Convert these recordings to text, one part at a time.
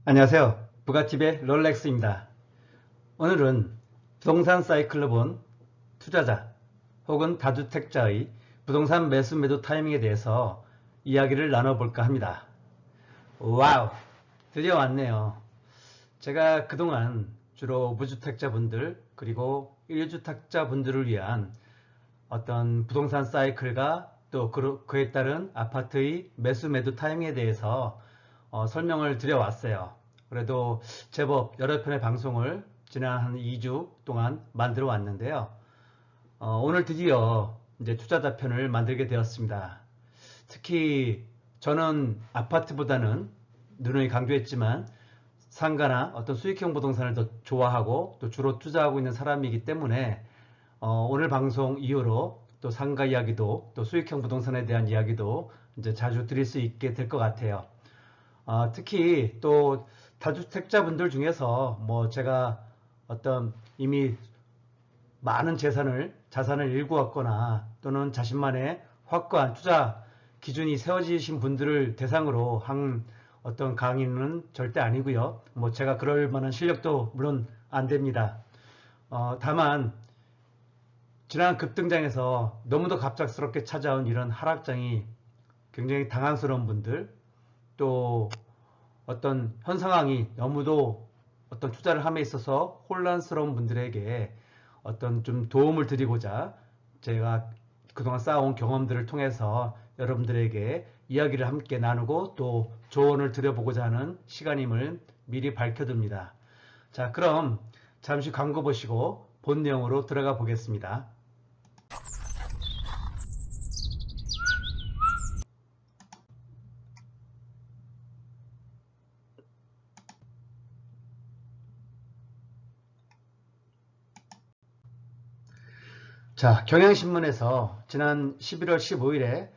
안녕하세요. 부가티브의 롤렉스입니다. 오늘은 부동산 사이클로 본 투자자 혹은 다주택자의 부동산 매수 매도 타이밍에 대해서 이야기를 나눠볼까 합니다. 와우! 드디어 왔네요. 제가 그동안 주로 무주택자분들 그리고 1주택자분들을 위한 어떤 부동산 사이클과 또 그에 따른 아파트의 매수 매도 타이밍에 대해서 설명을 드려왔어요. 그래도 제법 여러 편의 방송을 지난 한 2주 동안 만들어 왔는데요. 오늘 드디어 이제 투자자 편을 만들게 되었습니다. 특히 저는 아파트보다는 누누이 강조했지만 상가나 어떤 수익형 부동산을 더 좋아하고 또 주로 투자하고 있는 사람이기 때문에 오늘 방송 이후로 또 상가 이야기도 또 수익형 부동산에 대한 이야기도 이제 자주 드릴 수 있게 될 것 같아요. 특히 또 다주택자분들 중에서 뭐 제가 어떤 이미 많은 자산을 일구었거나 또는 자신만의 확고한 투자 기준이 세워지신 분들을 대상으로 한 어떤 강의는 절대 아니고요. 뭐 제가 그럴 만한 실력도 물론 안 됩니다. 다만 지난 급등장에서 너무도 갑작스럽게 찾아온 이런 하락장이 굉장히 당황스러운 분들, 또 어떤 현 상황이 너무도 어떤 투자를 함에 있어서 혼란스러운 분들에게 어떤 좀 도움을 드리고자 제가 그동안 쌓아온 경험들을 통해서 여러분들에게 이야기를 함께 나누고 또 조언을 드려보고자 하는 시간임을 미리 밝혀둡니다. 자, 그럼 잠시 광고 보시고 본 내용으로 들어가 보겠습니다. 자, 경향신문에서 지난 11월 15일에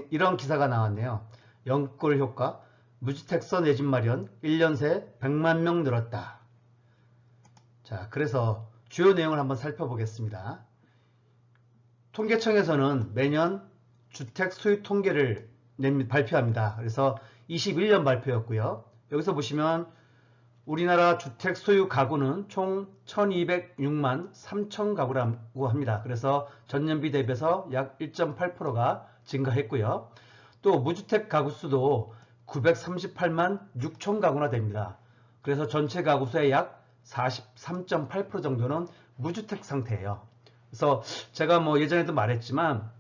이런 기사가 나왔네요. 연골 효과, 무주택서 내 집 마련 1년 새 100만 명 늘었다. 자, 그래서 주요 내용을 한번 살펴보겠습니다. 통계청에서는 매년 주택 수요 통계를 발표합니다. 그래서 21년 발표였고요. 여기서 보시면 우리나라 주택 소유 가구는 총 1206만 3천 가구라고 합니다. 그래서 전년비 대비해서 약 1.8%가 증가했고요. 또 무주택 가구 수도 938만 6천 가구나 됩니다. 그래서 전체 가구 수의 약 43.8% 정도는 무주택 상태예요. 그래서 제가 뭐 예전에도 말했지만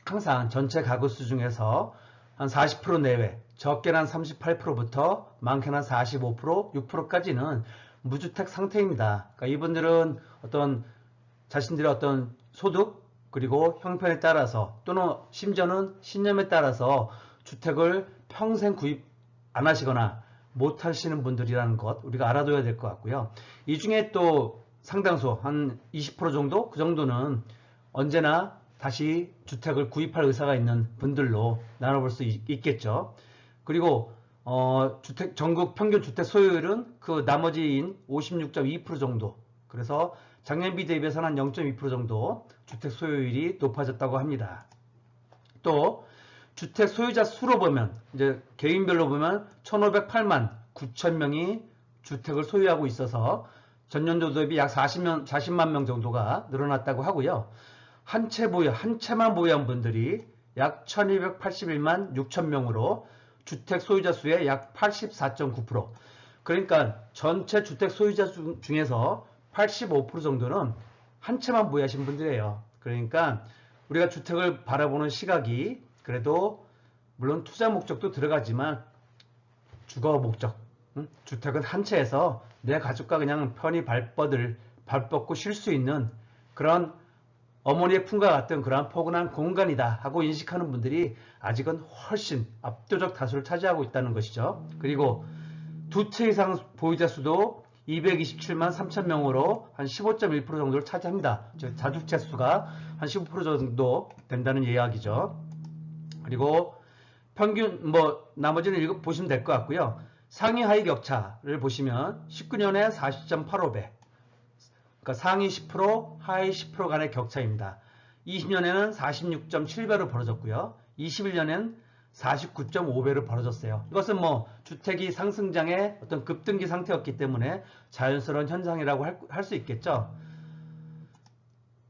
항상 전체 가구 수 중에서 한 40% 내외, 적게는 한 38%부터 많게는 한 45%, 6%까지는 무주택 상태입니다. 그러니까 이분들은 어떤 자신들의 어떤 소득 그리고 형편에 따라서 또는 심지어는 신념에 따라서 주택을 평생 구입 안 하시거나 못 하시는 분들이라는 것 우리가 알아둬야 될 것 같고요. 이 중에 또 상당수 한 20% 정도? 그 정도는 언제나 다시 주택을 구입할 의사가 있는 분들로 나눠볼 수 있겠죠. 그리고 전국 평균 주택 소유율은 그 나머지인 56.2% 정도. 그래서 작년비 대비해서는 한 0.2% 정도 주택 소유율이 높아졌다고 합니다. 또 주택 소유자 수로 보면 이제 개인별로 보면 1,508만 9천 명이 주택을 소유하고 있어서 전년도 대비 약 40만 명 정도가 늘어났다고 하고요. 한 채만 보유한 분들이 약 1281만 6천 명으로 주택 소유자 수의 약 84.9%. 그러니까 전체 주택 소유자 중에서 85% 정도는 한 채만 보유하신 분들이에요. 그러니까 우리가 주택을 바라보는 시각이 그래도 물론 투자 목적도 들어가지만 주거 목적, 주택은 한 채에서 내 가족과 그냥 편히 발 뻗고 쉴 수 있는 그런 어머니의 품과 같은 그러한 포근한 공간이다 하고 인식하는 분들이 아직은 훨씬 압도적 다수를 차지하고 있다는 것이죠. 그리고 두 채 이상 보유자 수도 227만 3천 명으로 한 15.1% 정도를 차지합니다. 즉 다주택 수가 한 15% 정도 된다는 이야기죠. 그리고 평균 나머지는 보시면 될 것 같고요. 상위 하위 격차를 보시면 19년에 40.85배. 그러니까 상위 10%, 하위 10% 간의 격차입니다. 20년에는 46.7배로 벌어졌고요. 21년엔 49.5배로 벌어졌어요. 이것은 뭐 주택이 상승장의 어떤 급등기 상태였기 때문에 자연스러운 현상이라고 할 수 있겠죠.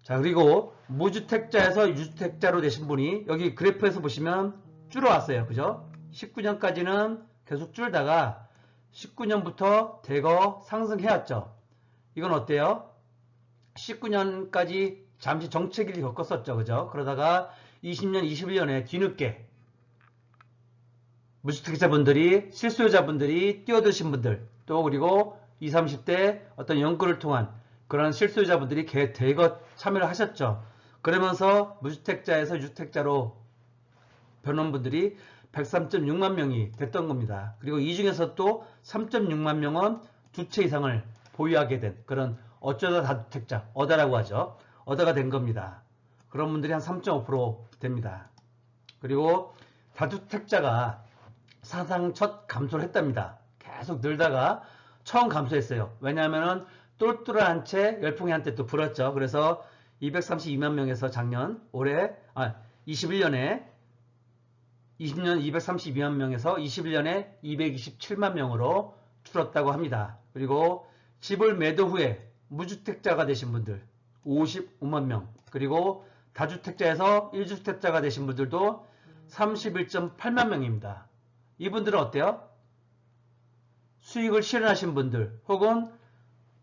자, 그리고 무주택자에서 유주택자로 되신 분이 여기 그래프에서 보시면 줄어왔어요. 그죠? 19년까지는 계속 줄다가 19년부터 대거 상승해왔죠. 이건 어때요? 19년까지 잠시 정체기를 겪었었죠. 그죠? 그러다가 20년, 21년에 뒤늦게 무주택자분들이, 실수요자분들이 뛰어드신 분들, 또 그리고 20, 30대 어떤 연구를 통한 그런 실수요자분들이 대거 참여를 하셨죠. 그러면서 무주택자에서 유주택자로 변환분들이 103.6만 명이 됐던 겁니다. 그리고 이 중에서 또 3.6만 명은 두 채 이상을 보유하게 된 그런 어쩌다 다주택자, 어다라고 하죠. 어다가 된 겁니다. 그런 분들이 한 3.5% 됩니다. 그리고 다주택자가 사상 첫 감소를 했답니다. 계속 늘다가 처음 감소했어요. 왜냐하면은 똘똘한 채 열풍이 한때 또 불었죠. 그래서 232만 명에서 작년, 올해, 21년에 20년 232만 명에서 21년에 227만 명으로 줄었다고 합니다. 그리고 집을 매도 후에 무주택자가 되신 분들 55만 명, 그리고 다주택자에서 1주택자가 되신 분들도 31.8만 명입니다. 이분들은 어때요? 수익을 실현하신 분들 혹은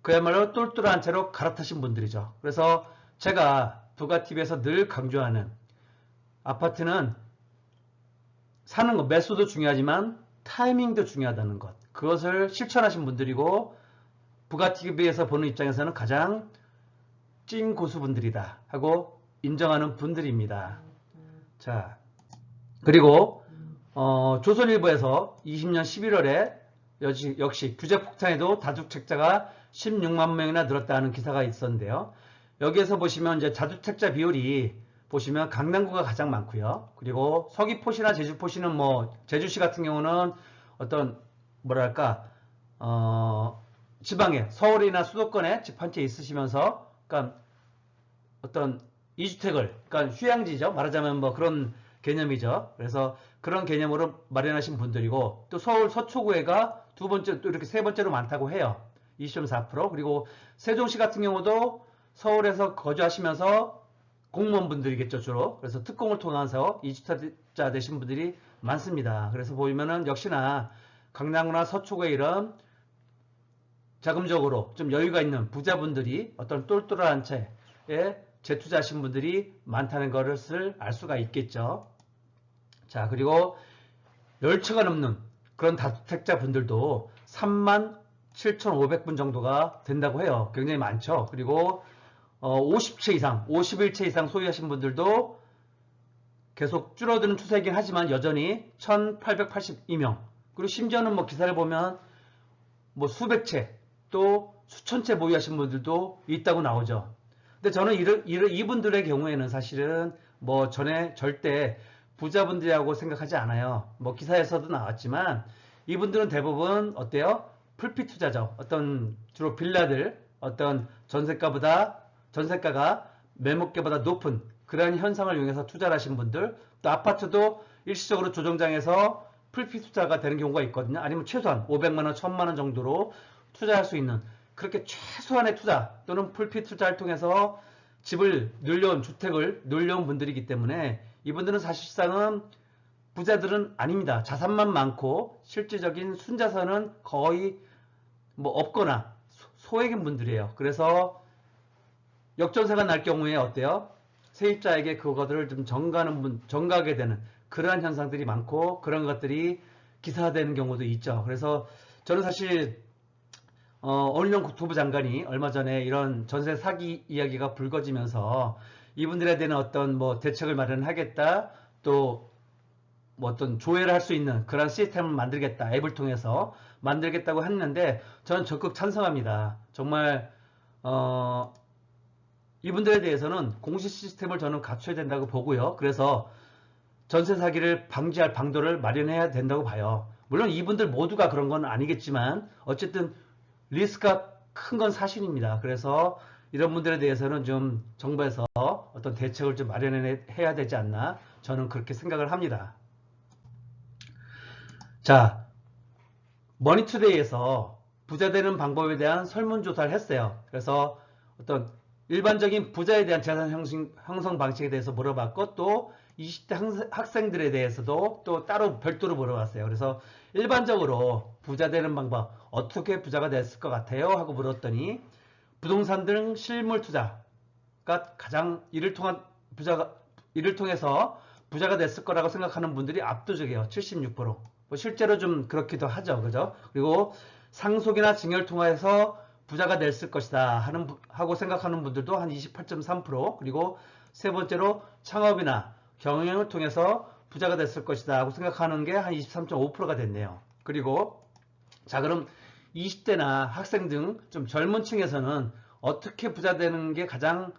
그야말로 똘똘한 채로 갈아타신 분들이죠. 그래서 제가 부가TV에서 늘 강조하는 아파트는 사는 것, 매수도 중요하지만 타이밍도 중요하다는 것. 그것을 실천하신 분들이고 부가TV에서 보는 입장에서는 가장 찐 고수분들이다 하고 인정하는 분들입니다. 자, 그리고 조선일보에서 20년 11월에 역시 규제 폭탄에도 다주택자가 16만 명이나 늘었다는 기사가 있었는데요. 여기에서 보시면 이제 다주택자 비율이 보시면 강남구가 가장 많고요. 그리고 서귀포시나 제주포시는 뭐 제주시 같은 경우는 어떤 뭐랄까 지방에 서울이나 수도권에 집 한 채 있으시면서 그러니까 어떤 이주택을 그러니까 휴양지죠. 말하자면 뭐 그런 개념이죠. 그래서 그런 개념으로 마련하신 분들이고 또 서울 서초구에가 두 번째 또 이렇게 세 번째로 많다고 해요. 20.4%. 그리고 세종시 같은 경우도 서울에서 거주하시면서 공무원분들이겠죠, 주로. 그래서 특공을 통해서 이주택자 되신 분들이 많습니다. 그래서 보면은 역시나 강남구나 서초구에 이런 자금적으로 좀 여유가 있는 부자분들이 어떤 똘똘한 채에 재투자하신 분들이 많다는 것을 알 수가 있겠죠. 자, 그리고 10채가 넘는 그런 다주택자 분들도 37,500분 정도가 된다고 해요. 굉장히 많죠. 그리고 50채 이상, 51채 이상 소유하신 분들도 계속 줄어드는 추세이긴 하지만 여전히 1,882명. 그리고 심지어는 뭐 기사를 보면 뭐 수백 채, 또 수천 채 보유하신 분들도 있다고 나오죠. 근데 저는 이분들의 경우에는 사실은 뭐 전에 절대 부자분들이라고 생각하지 않아요. 뭐 기사에서도 나왔지만 이분들은 대부분 어때요? 풀핏 투자죠. 어떤 주로 빌라들, 어떤 전세가가 매목계보다 높은 그러한 현상을 이용해서 투자를 하신 분들, 또 아파트도 일시적으로 조정장에서 풀핏 투자가 되는 경우가 있거든요. 아니면 최소한 500만 원, 1000만 원 정도로 투자할 수 있는 그렇게 최소한의 투자 또는 풀핏 투자를 통해서 집을 늘려온 주택을 늘려온 분들이기 때문에 이분들은 사실상은 부자들은 아닙니다. 자산만 많고 실질적인 순자산은 거의 뭐 없거나 소액인 분들이에요. 그래서 역전세가 날 경우에 어때요? 세입자에게 그것들을 좀 전가하게 되는 그러한 현상들이 많고 그런 것들이 기사화되는 경우도 있죠. 그래서 저는 사실 어린영 국토부 장관이 얼마 전에 이런 전세 사기 이야기가 불거지면서 이분들에 대한 어떤 뭐 대책을 마련하겠다, 또 뭐 어떤 조회를 할 수 있는 그런 시스템을 만들겠다, 앱을 통해서 만들겠다고 했는데 저는 적극 찬성합니다. 정말 이분들에 대해서는 공시 시스템을 저는 갖춰야 된다고 보고요. 그래서 전세 사기를 방지할 방도를 마련해야 된다고 봐요. 물론 이분들 모두가 그런 건 아니겠지만 어쨌든 리스크가 큰 건 사실입니다. 그래서 이런 분들에 대해서는 좀 정부에서 어떤 대책을 좀 마련해야 되지 않나 저는 그렇게 생각을 합니다. 자, 머니투데이에서 부자 되는 방법에 대한 설문조사를 했어요. 그래서 어떤 일반적인 부자에 대한 재산 형성 방식에 대해서 물어봤고, 또 20대 학생들에 대해서도 또 따로 별도로 물어봤어요. 그래서 일반적으로 부자 되는 방법, 어떻게 부자가 됐을 것 같아요? 하고 물었더니 부동산 등 실물 투자가 가장 이를 통해서 부자가 됐을 거라고 생각하는 분들이 압도적이에요. 76%. 뭐 실제로 좀 그렇기도 하죠. 그죠? 그리고 상속이나 증여를 통해서 부자가 됐을 것이다 하고 생각하는 분들도 한 28.3%, 그리고 세 번째로 창업이나 경영을 통해서 부자가 됐을 것이다 하고 생각하는 게 한 23.5%가 됐네요. 그리고 자, 그럼 20대나 학생 등 좀 젊은 층에서는 어떻게 부자 되는 게 가장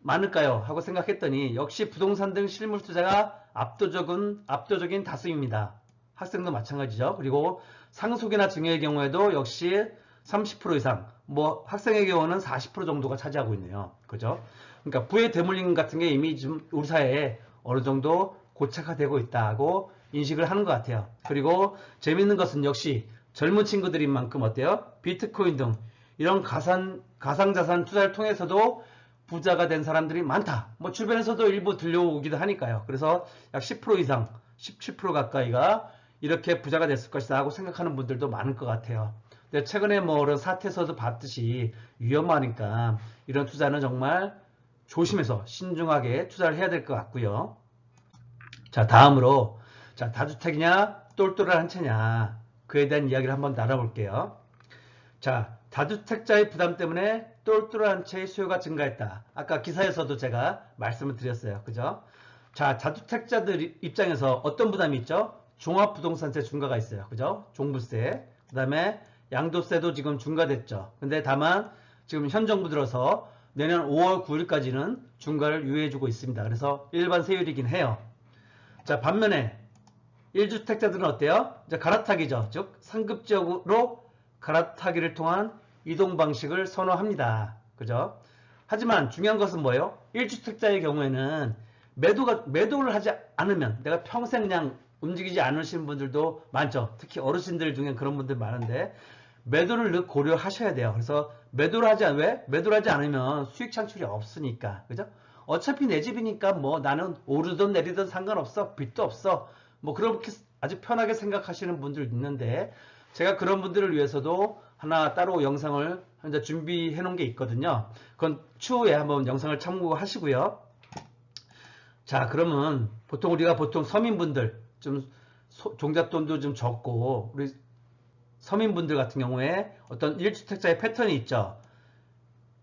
많을까요? 하고 생각했더니 역시 부동산 등 실물 투자가 압도적인 다수입니다. 학생도 마찬가지죠. 그리고 상속이나 증여의 경우에도 역시 30% 이상, 뭐 학생의 경우는 40% 정도가 차지하고 있네요. 그죠? 그러니까 부의 대물림 같은 게 이미 좀 우리 사회에 어느 정도 고착화되고 있다고 인식을 하는 것 같아요. 그리고 재밌는 것은 역시 젊은 친구들인 만큼 어때요? 비트코인 등 이런 가상자산 투자를 통해서도 부자가 된 사람들이 많다. 뭐 주변에서도 일부 들려오기도 하니까요. 그래서 약 10% 이상, 17% 가까이가 이렇게 부자가 됐을 것이다 하고 생각하는 분들도 많을 것 같아요. 근데 최근에 뭐 이런 사태에서도 봤듯이 위험하니까 이런 투자는 정말 조심해서 신중하게 투자를 해야 될 것 같고요. 자, 다음으로 자, 다주택이냐 똘똘한 한 채냐, 그에 대한 이야기를 한번 나눠볼게요. 자, 다주택자의 부담 때문에 똘똘한 채의 수요가 증가했다. 아까 기사에서도 제가 말씀을 드렸어요. 그죠? 자, 다주택자들 입장에서 어떤 부담이 있죠? 종합부동산세 중과가 있어요. 그죠? 종부세. 그 다음에 양도세도 지금 중과됐죠. 근데 다만 지금 현 정부 들어서 내년 5월 9일까지는 중과를 유예해주고 있습니다. 그래서 일반 세율이긴 해요. 자, 반면에 1주택자들은 어때요? 이제 갈아타기죠. 즉 상급지역으로 갈아타기를 통한 이동 방식을 선호합니다. 그죠? 하지만 중요한 것은 뭐예요? 1주택자의 경우에는 매도를 하지 않으면 내가 평생 그냥 움직이지 않으시는 분들도 많죠. 특히 어르신들 중에 그런 분들 많은데 매도를 늘 고려하셔야 돼요. 그래서 매도를 하지 않으면 수익 창출이 없으니까. 그죠? 어차피 내 집이니까 뭐 나는 오르든 내리든 상관없어. 빚도 없어. 뭐 그렇게 아주 편하게 생각하시는 분들 있는데 제가 그런 분들을 위해서도 하나 따로 영상을 현재 준비해 놓은 게 있거든요. 그건 추후에 한번 영상을 참고하시고요. 자, 그러면 우리가 보통 서민분들 좀 종잣돈도 좀 적고 우리 서민분들 같은 경우에 어떤 1주택자의 패턴이 있죠.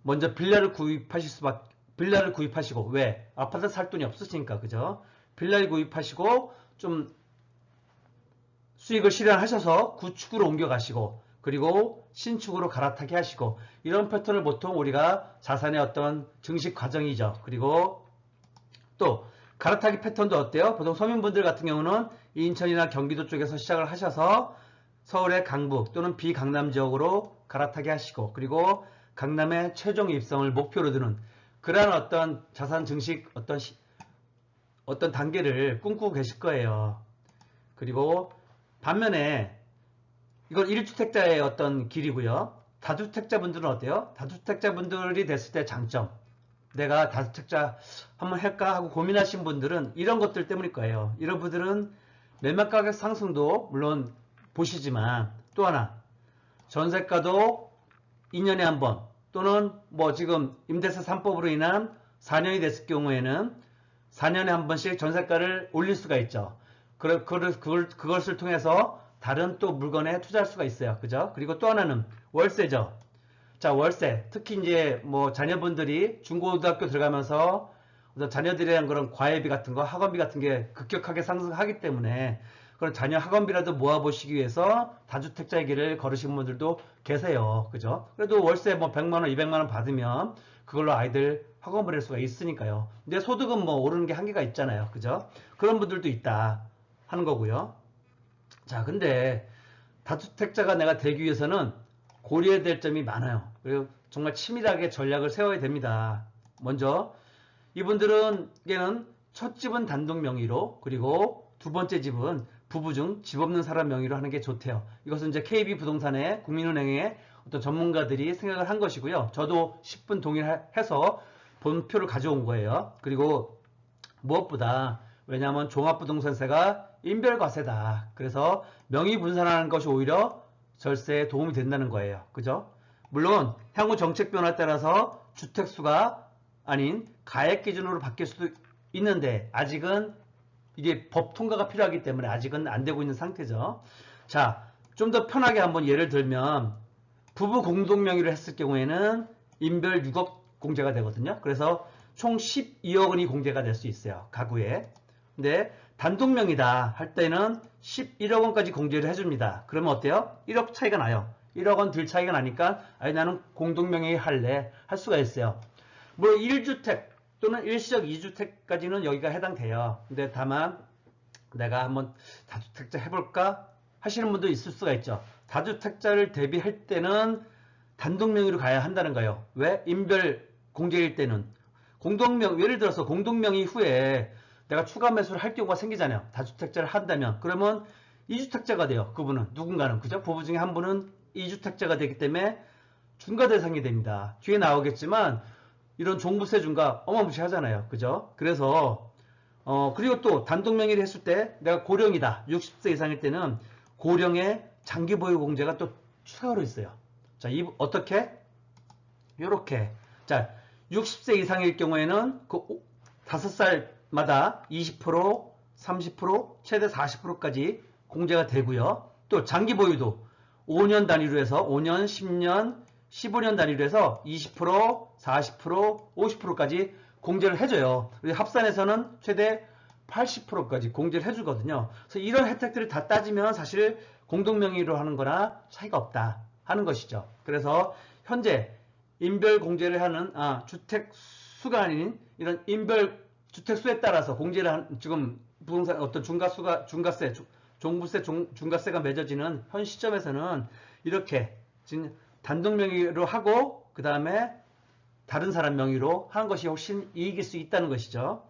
먼저 빌라를 구입하시고, 왜? 아파트 살 돈이 없으시니까, 그죠? 빌라를 구입하시고 좀 수익을 실현하셔서 구축으로 옮겨가시고, 그리고 신축으로 갈아타게 하시고, 이런 패턴을 보통 우리가 자산의 어떤 증식 과정이죠. 그리고 또 갈아타기 패턴도 어때요? 보통 서민분들 같은 경우는 인천이나 경기도 쪽에서 시작을 하셔서 서울의 강북 또는 비강남 지역으로 갈아타게 하시고, 그리고 강남의 최종 입성을 목표로 두는 그러한 어떤 자산 증식 어떤 단계를 꿈꾸고 계실 거예요. 그리고 반면에 이건 1주택자의 어떤 길이고요. 다주택자분들은 어때요? 다주택자분들이 됐을 때 장점. 내가 다주택자 한번 할까 하고 고민하신 분들은 이런 것들 때문일 거예요. 이런 분들은 매매가격 상승도 물론 보시지만 또 하나 전세가도 2년에 한 번 또는 뭐 지금 임대차 3법으로 인한 4년이 됐을 경우에는 4년에 한 번씩 전세가를 올릴 수가 있죠. 그것을 통해서 다른 또 물건에 투자할 수가 있어요. 그죠? 그리고 또 하나는 월세죠. 자, 월세. 특히 이제 뭐 자녀분들이 중고등학교 들어가면서 자녀들에 대한 그런 과외비 같은 거, 학원비 같은 게 급격하게 상승하기 때문에 그런 자녀 학원비라도 모아보시기 위해서 다주택자의 길을 걸으신 분들도 계세요. 그죠? 그래도 월세 뭐 100만원, 200만원 받으면 그걸로 아이들 학원 보낼 수가 있으니까요. 근데 소득은 뭐 오르는 게 한계가 있잖아요. 그죠? 그런 분들도 있다 하는 거고요. 자, 근데 다주택자가 내가 되기 위해서는 고려해야 될 점이 많아요. 그리고 정말 치밀하게 전략을 세워야 됩니다. 먼저 이분들에게는 첫 집은 단독 명의로, 그리고 두 번째 집은 부부 중 집 없는 사람 명의로 하는 게 좋대요. 이것은 이제 KB부동산의 국민은행의 어떤 전문가들이 생각을 한 것이고요. 저도 10분 동의해서 본표를 가져온 거예요. 그리고 무엇보다 왜냐하면 종합부동산세가 인별과세다. 그래서 명의 분산하는 것이 오히려 절세에 도움이 된다는 거예요. 그죠? 물론 향후 정책 변화에 따라서 주택수가 아닌 가액 기준으로 바뀔 수도 있는데 아직은 이게 법 통과가 필요하기 때문에 아직은 안 되고 있는 상태죠. 자, 좀 더 편하게 한번 예를 들면 부부 공동 명의로 했을 경우에는 인별 6억 공제가 되거든요. 그래서 총 12억 원이 공제가 될 수 있어요. 가구에. 근데 단독 명의다 할 때는 11억 원까지 공제를 해줍니다. 그러면 어때요? 1억 차이가 나요. 1억 원 들 차이가 나니까 아니 나는 공동 명의 할래 할 수가 있어요. 뭐 1주택 또는 일시적 2주택까지는 여기가 해당돼요. 근데 다만 내가 한번 다주택자 해볼까 하시는 분도 있을 수가 있죠. 다주택자를 대비할 때는 단독 명의로 가야 한다는 거예요. 왜? 인별 공제일 때는 공동명 예를 들어서 공동명의 후에 내가 추가 매수를 할 경우가 생기잖아요. 다주택자를 한다면 그러면 2주택자가 돼요. 그분은 누군가는 그죠? 부부 중에 한 분은 2주택자가 되기 때문에 중과 대상이 됩니다. 뒤에 나오겠지만 이런 종부세 중과 어마무시하잖아요. 그죠? 그래서 그리고 또 단독 명의를 했을 때 내가 고령이다. 60세 이상일 때는 고령의 장기 보유 공제가 또 추가로 있어요. 자, 어떻게? 요렇게. 자, 60세 이상일 경우에는 그 5살마다 20%, 30%, 최대 40%까지 공제가 되고요. 또 장기 보유도 5년 단위로 해서 5년, 10년, 15년 단위로 해서 20%, 40%, 50%까지 공제를 해줘요. 그리고 합산해서는 최대 80%까지 공제를 해주거든요. 그래서 이런 혜택들을 다 따지면 사실 공동명의로 하는 거나 차이가 없다 하는 것이죠. 그래서 현재 인별 공제를 하는 주택수가 아닌 이런 인별 주택수에 따라서 공제를 한 지금 부동산 어떤 중과세, 종부세, 중과세가 맺어지는 현 시점에서는 이렇게 단독 명의로 하고 그 다음에 다른 사람 명의로 하는 것이 훨씬 이익일 수 있다는 것이죠.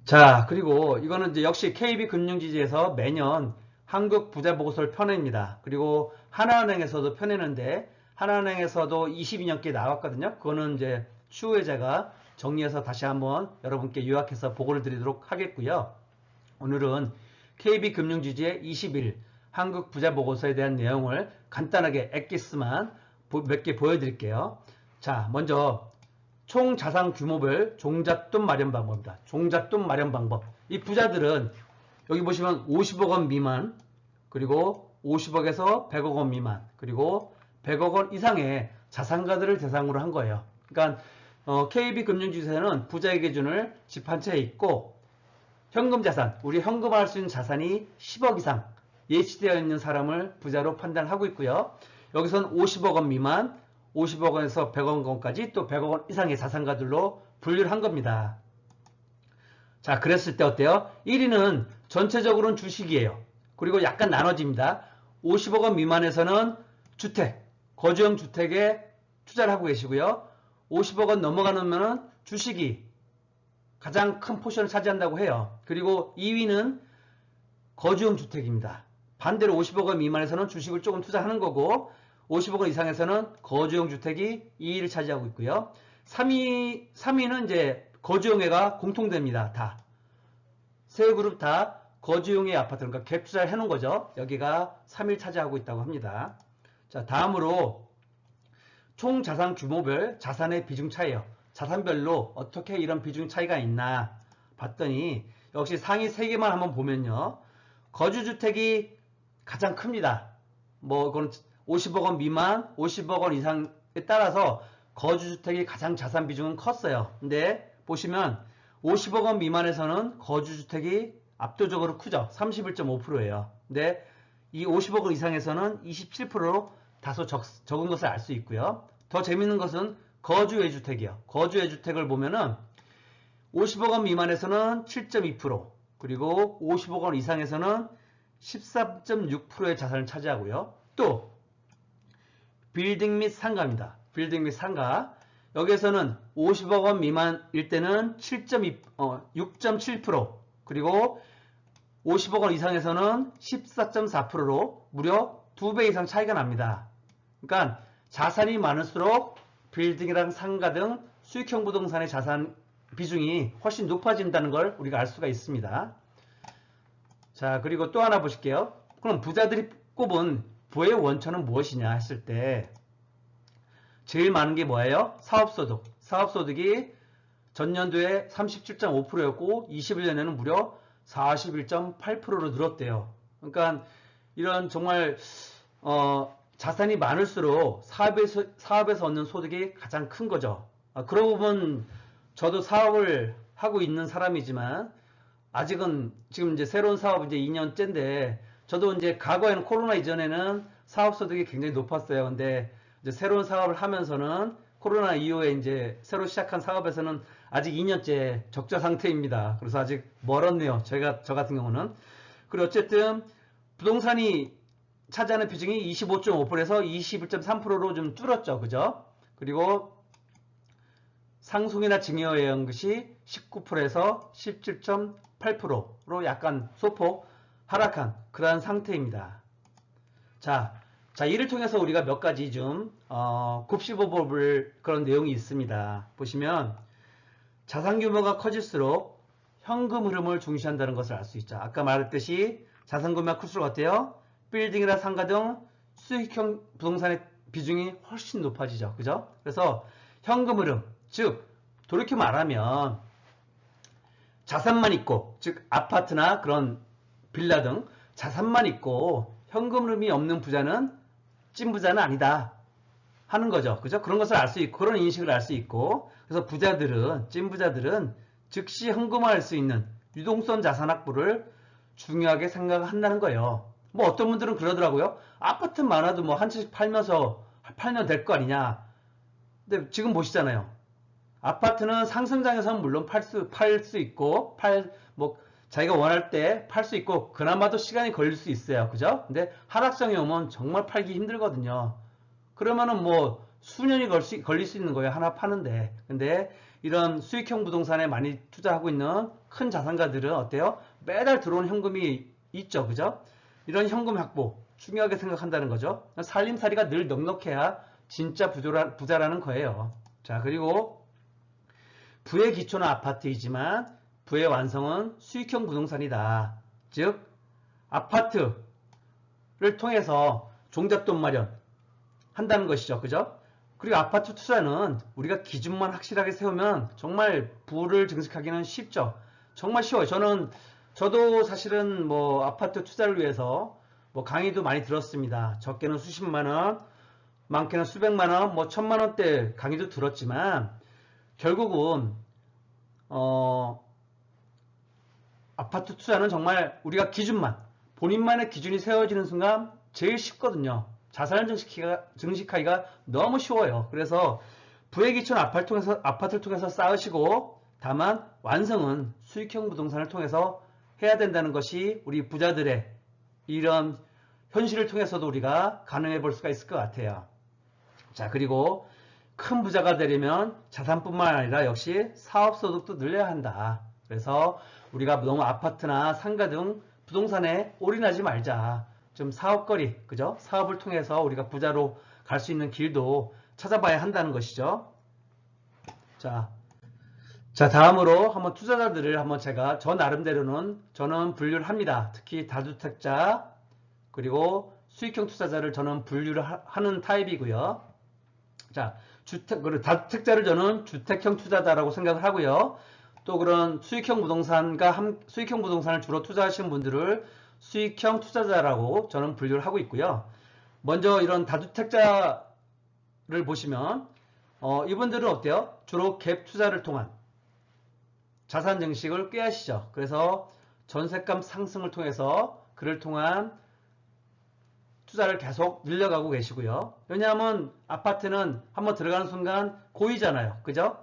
자, 그리고 이거는 이제 역시 KB금융지주에서 매년 한국부자보고서를 펴냅니다. 그리고 하나은행에서도 펴내는데 하나은행에서도 22년께 나왔거든요. 그거는 이제 추후에 제가 정리해서 다시 한번 여러분께 요약해서 보고를 드리도록 하겠고요. 오늘은 KB금융지주의 20일 한국부자보고서에 대한 내용을 간단하게 엑기스만 몇 개 보여드릴게요. 자, 먼저 총자산 규모별 종잣돈 마련 방법입니다. 종잣돈 마련 방법. 이 부자들은 여기 보시면 50억 원 미만, 그리고 50억에서 100억 원 미만, 그리고 100억 원 이상의 자산가들을 대상으로 한 거예요. 그러니까 KB금융지주에서는 부자의 기준을 집 한 채에 있고 현금자산, 우리 현금화할 수 있는 자산이 10억 이상 예치되어 있는 사람을 부자로 판단하고 있고요. 여기서는 50억 원 미만, 50억 원에서 100억 원까지 또 100억 원 이상의 자산가들로 분류를 한 겁니다. 자, 그랬을 때 어때요? 1위는 전체적으로는 주식이에요. 그리고 약간 나눠집니다. 50억 원 미만에서는 주택, 거주형 주택에 투자를 하고 계시고요. 50억 원 넘어가면 주식이 가장 큰 포션을 차지한다고 해요. 그리고 2위는 거주형 주택입니다. 반대로 50억 원 미만에서는 주식을 조금 투자하는 거고 50억 원 이상에서는 거주형 주택이 2위를 차지하고 있고요. 3위는 이제 거주형애가 공통됩니다. 다. 세 그룹 다 거주형의 아파트, 그러니까 갭 투자를 해놓은 거죠. 여기가 3위를 차지하고 있다고 합니다. 자, 다음으로 총 자산 규모별 자산의 비중 차이요. 자산별로 어떻게 이런 비중 차이가 있나 봤더니 역시 상위 3개만 한번 보면요. 거주주택이 가장 큽니다. 뭐 그건 50억 원 미만, 50억 원 이상에 따라서 거주주택이 가장 자산 비중은 컸어요. 근데 보시면 50억 원 미만에서는 거주주택이 압도적으로 크죠. 31.5%예요. 근데 이 50억 원 이상에서는 27%로 다소 적은 것을 알 수 있고요. 더 재밌는 것은 거주외주택이요. 거주외주택을 보면은 50억 원 미만에서는 7.2%, 그리고 50억 원 이상에서는 13.6%의 자산을 차지하고요. 또 빌딩 및 상가입니다. 빌딩 및 상가. 여기에서는 50억 원 미만일 때는 6.7%, 그리고 50억 원 이상에서는 14.4%로 무려 2배 이상 차이가 납니다. 그러니까 자산이 많을수록 빌딩이랑 상가 등 수익형 부동산의 자산 비중이 훨씬 높아진다는 걸 우리가 알 수가 있습니다. 자, 그리고 또 하나 보실게요. 그럼 부자들이 꼽은 부의 원천은 무엇이냐 했을 때 제일 많은 게 뭐예요? 사업소득. 사업소득이 전년도에 37.5%였고 21년에는 무려 41.8%로 늘었대요. 그러니까 이런 정말 자산이 많을수록 사업에서 얻는 소득이 가장 큰 거죠. 그러고 보면 저도 사업을 하고 있는 사람이지만 아직은 지금 이제 새로운 사업 이제 2년째인데 저도 이제 과거에는 코로나 이전에는 사업 소득이 굉장히 높았어요. 근데 이제 새로운 사업을 하면서는 코로나 이후에 이제 새로 시작한 사업에서는 아직 2년째 적자 상태입니다. 그래서 아직 멀었네요. 저 같은 경우는. 그리고 어쨌든 부동산이 차지하는 비중이 25.5%에서 21.3%로 좀 줄었죠. 그죠? 그리고 상속이나 증여에 의한 것이 19%에서 17.8%로 약간 소폭 하락한 그러한 상태입니다. 자, 이를 통해서 우리가 몇 가지 좀 곱씹어볼 그런 내용이 있습니다. 보시면 자산 규모가 커질수록 현금 흐름을 중시한다는 것을 알 수 있죠. 아까 말했듯이 자산 규모가 클수록 어때요? 빌딩이나 상가 등 수익형 부동산의 비중이 훨씬 높아지죠. 그죠? 그래서 현금 흐름, 즉 돌이켜 말하면 자산만 있고, 즉 아파트나 그런 빌라 등 자산만 있고 현금 흐름이 없는 부자는 찐부자는 아니다 하는 거죠. 그죠? 그런 것을 알 수 있고, 그런 인식을 알 수 있고, 그래서 부자들은, 찐부자들은 즉시 현금화할 수 있는 유동성 자산 확보를 중요하게 생각한다는 거예요. 뭐 어떤 분들은 그러더라고요. 아파트 많아도 뭐 한 채씩 팔면 될 거 아니냐. 근데 지금 보시잖아요. 아파트는 상승장에서는 물론 팔 수 있고, 자기가 원할 때 팔 수 있고, 그나마도 시간이 걸릴 수 있어요. 그죠? 근데 하락장에 오면 정말 팔기 힘들거든요. 그러면은 뭐 수년이 걸릴 수 있는 거예요. 하나 파는데. 근데 이런 수익형 부동산에 많이 투자하고 있는 큰 자산가들은 어때요? 매달 들어오는 현금이 있죠. 그죠? 이런 현금 확보 중요하게 생각한다는 거죠. 살림살이가 늘 넉넉해야 진짜 부자라는 거예요. 자, 그리고 부의 기초는 아파트이지만 부의 완성은 수익형 부동산이다. 즉 아파트를 통해서 종잣돈 마련 한다는 것이죠. 그죠? 그리고 아파트 투자는 우리가 기준만 확실하게 세우면 정말 부를 증식하기는 쉽죠. 정말 쉬워요. 저도 사실은 뭐 아파트 투자를 위해서 뭐 강의도 많이 들었습니다. 적게는 수십만 원, 많게는 수백만 원, 뭐 천만 원대 강의도 들었지만 결국은 아파트 투자는 정말 우리가 본인만의 기준이 세워지는 순간 제일 쉽거든요. 자산을 증식하기가 너무 쉬워요. 그래서 부의 기초는 아파트를 통해서 쌓으시고 다만 완성은 수익형 부동산을 통해서 해야 된다는 것이 우리 부자들의 이런 현실을 통해서도 우리가 가능해 볼 수가 있을 것 같아요. 자, 그리고 큰 부자가 되려면 자산뿐만 아니라 역시 사업소득도 늘려야 한다. 그래서 우리가 너무 아파트나 상가 등 부동산에 올인하지 말자. 좀 사업거리, 그죠? 사업을 통해서 우리가 부자로 갈 수 있는 길도 찾아봐야 한다는 것이죠. 자, 다음으로 한번 투자자들을 한번 저 나름대로는 저는 분류를 합니다. 특히 다주택자, 그리고 수익형 투자자를 저는 분류를 하는 타입이고요. 자, 다주택자를 저는 주택형 투자자라고 생각을 하고요. 또 그런 수익형 부동산을 주로 투자하시는 분들을 수익형 투자자라고 저는 분류를 하고 있고요. 먼저 이런 다주택자를 보시면 이분들은 어때요? 주로 갭 투자를 통한 자산 증식을 꾀하시죠. 그래서 전세값 상승을 통해서 그를 통한 투자를 계속 늘려가고 계시고요. 왜냐하면 아파트는 한번 들어가는 순간 고이잖아요. 그죠?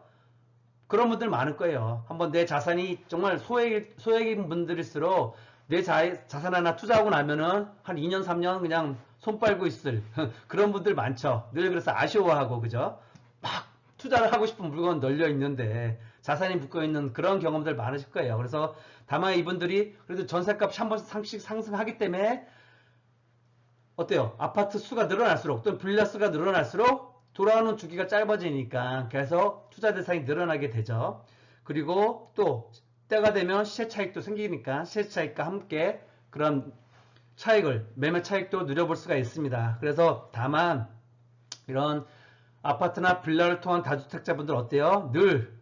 그런 분들 많을 거예요. 한번 내 자산이 정말 소액인 분들일수록 내 자산 하나 투자하고 나면은 한 2년, 3년 그냥 손 빨고 있을 그런 분들 많죠. 늘 그래서 아쉬워하고, 그죠? 막 투자를 하고 싶은 물건 널려 있는데 자산이 묶여 있는 그런 경험들 많으실 거예요. 그래서 다만 이분들이 그래도 전세값이 한 번씩 상승하기 때문에 어때요? 아파트 수가 늘어날수록 또는 빌라 수가 늘어날수록 돌아오는 주기가 짧아지니까 계속 투자 대상이 늘어나게 되죠. 그리고 또 때가 되면 시세 차익도 생기니까 시세 차익과 함께 그런 차익을 매매 차익도 누려볼 수가 있습니다. 그래서 다만 이런 아파트나 빌라를 통한 다주택자분들 어때요? 늘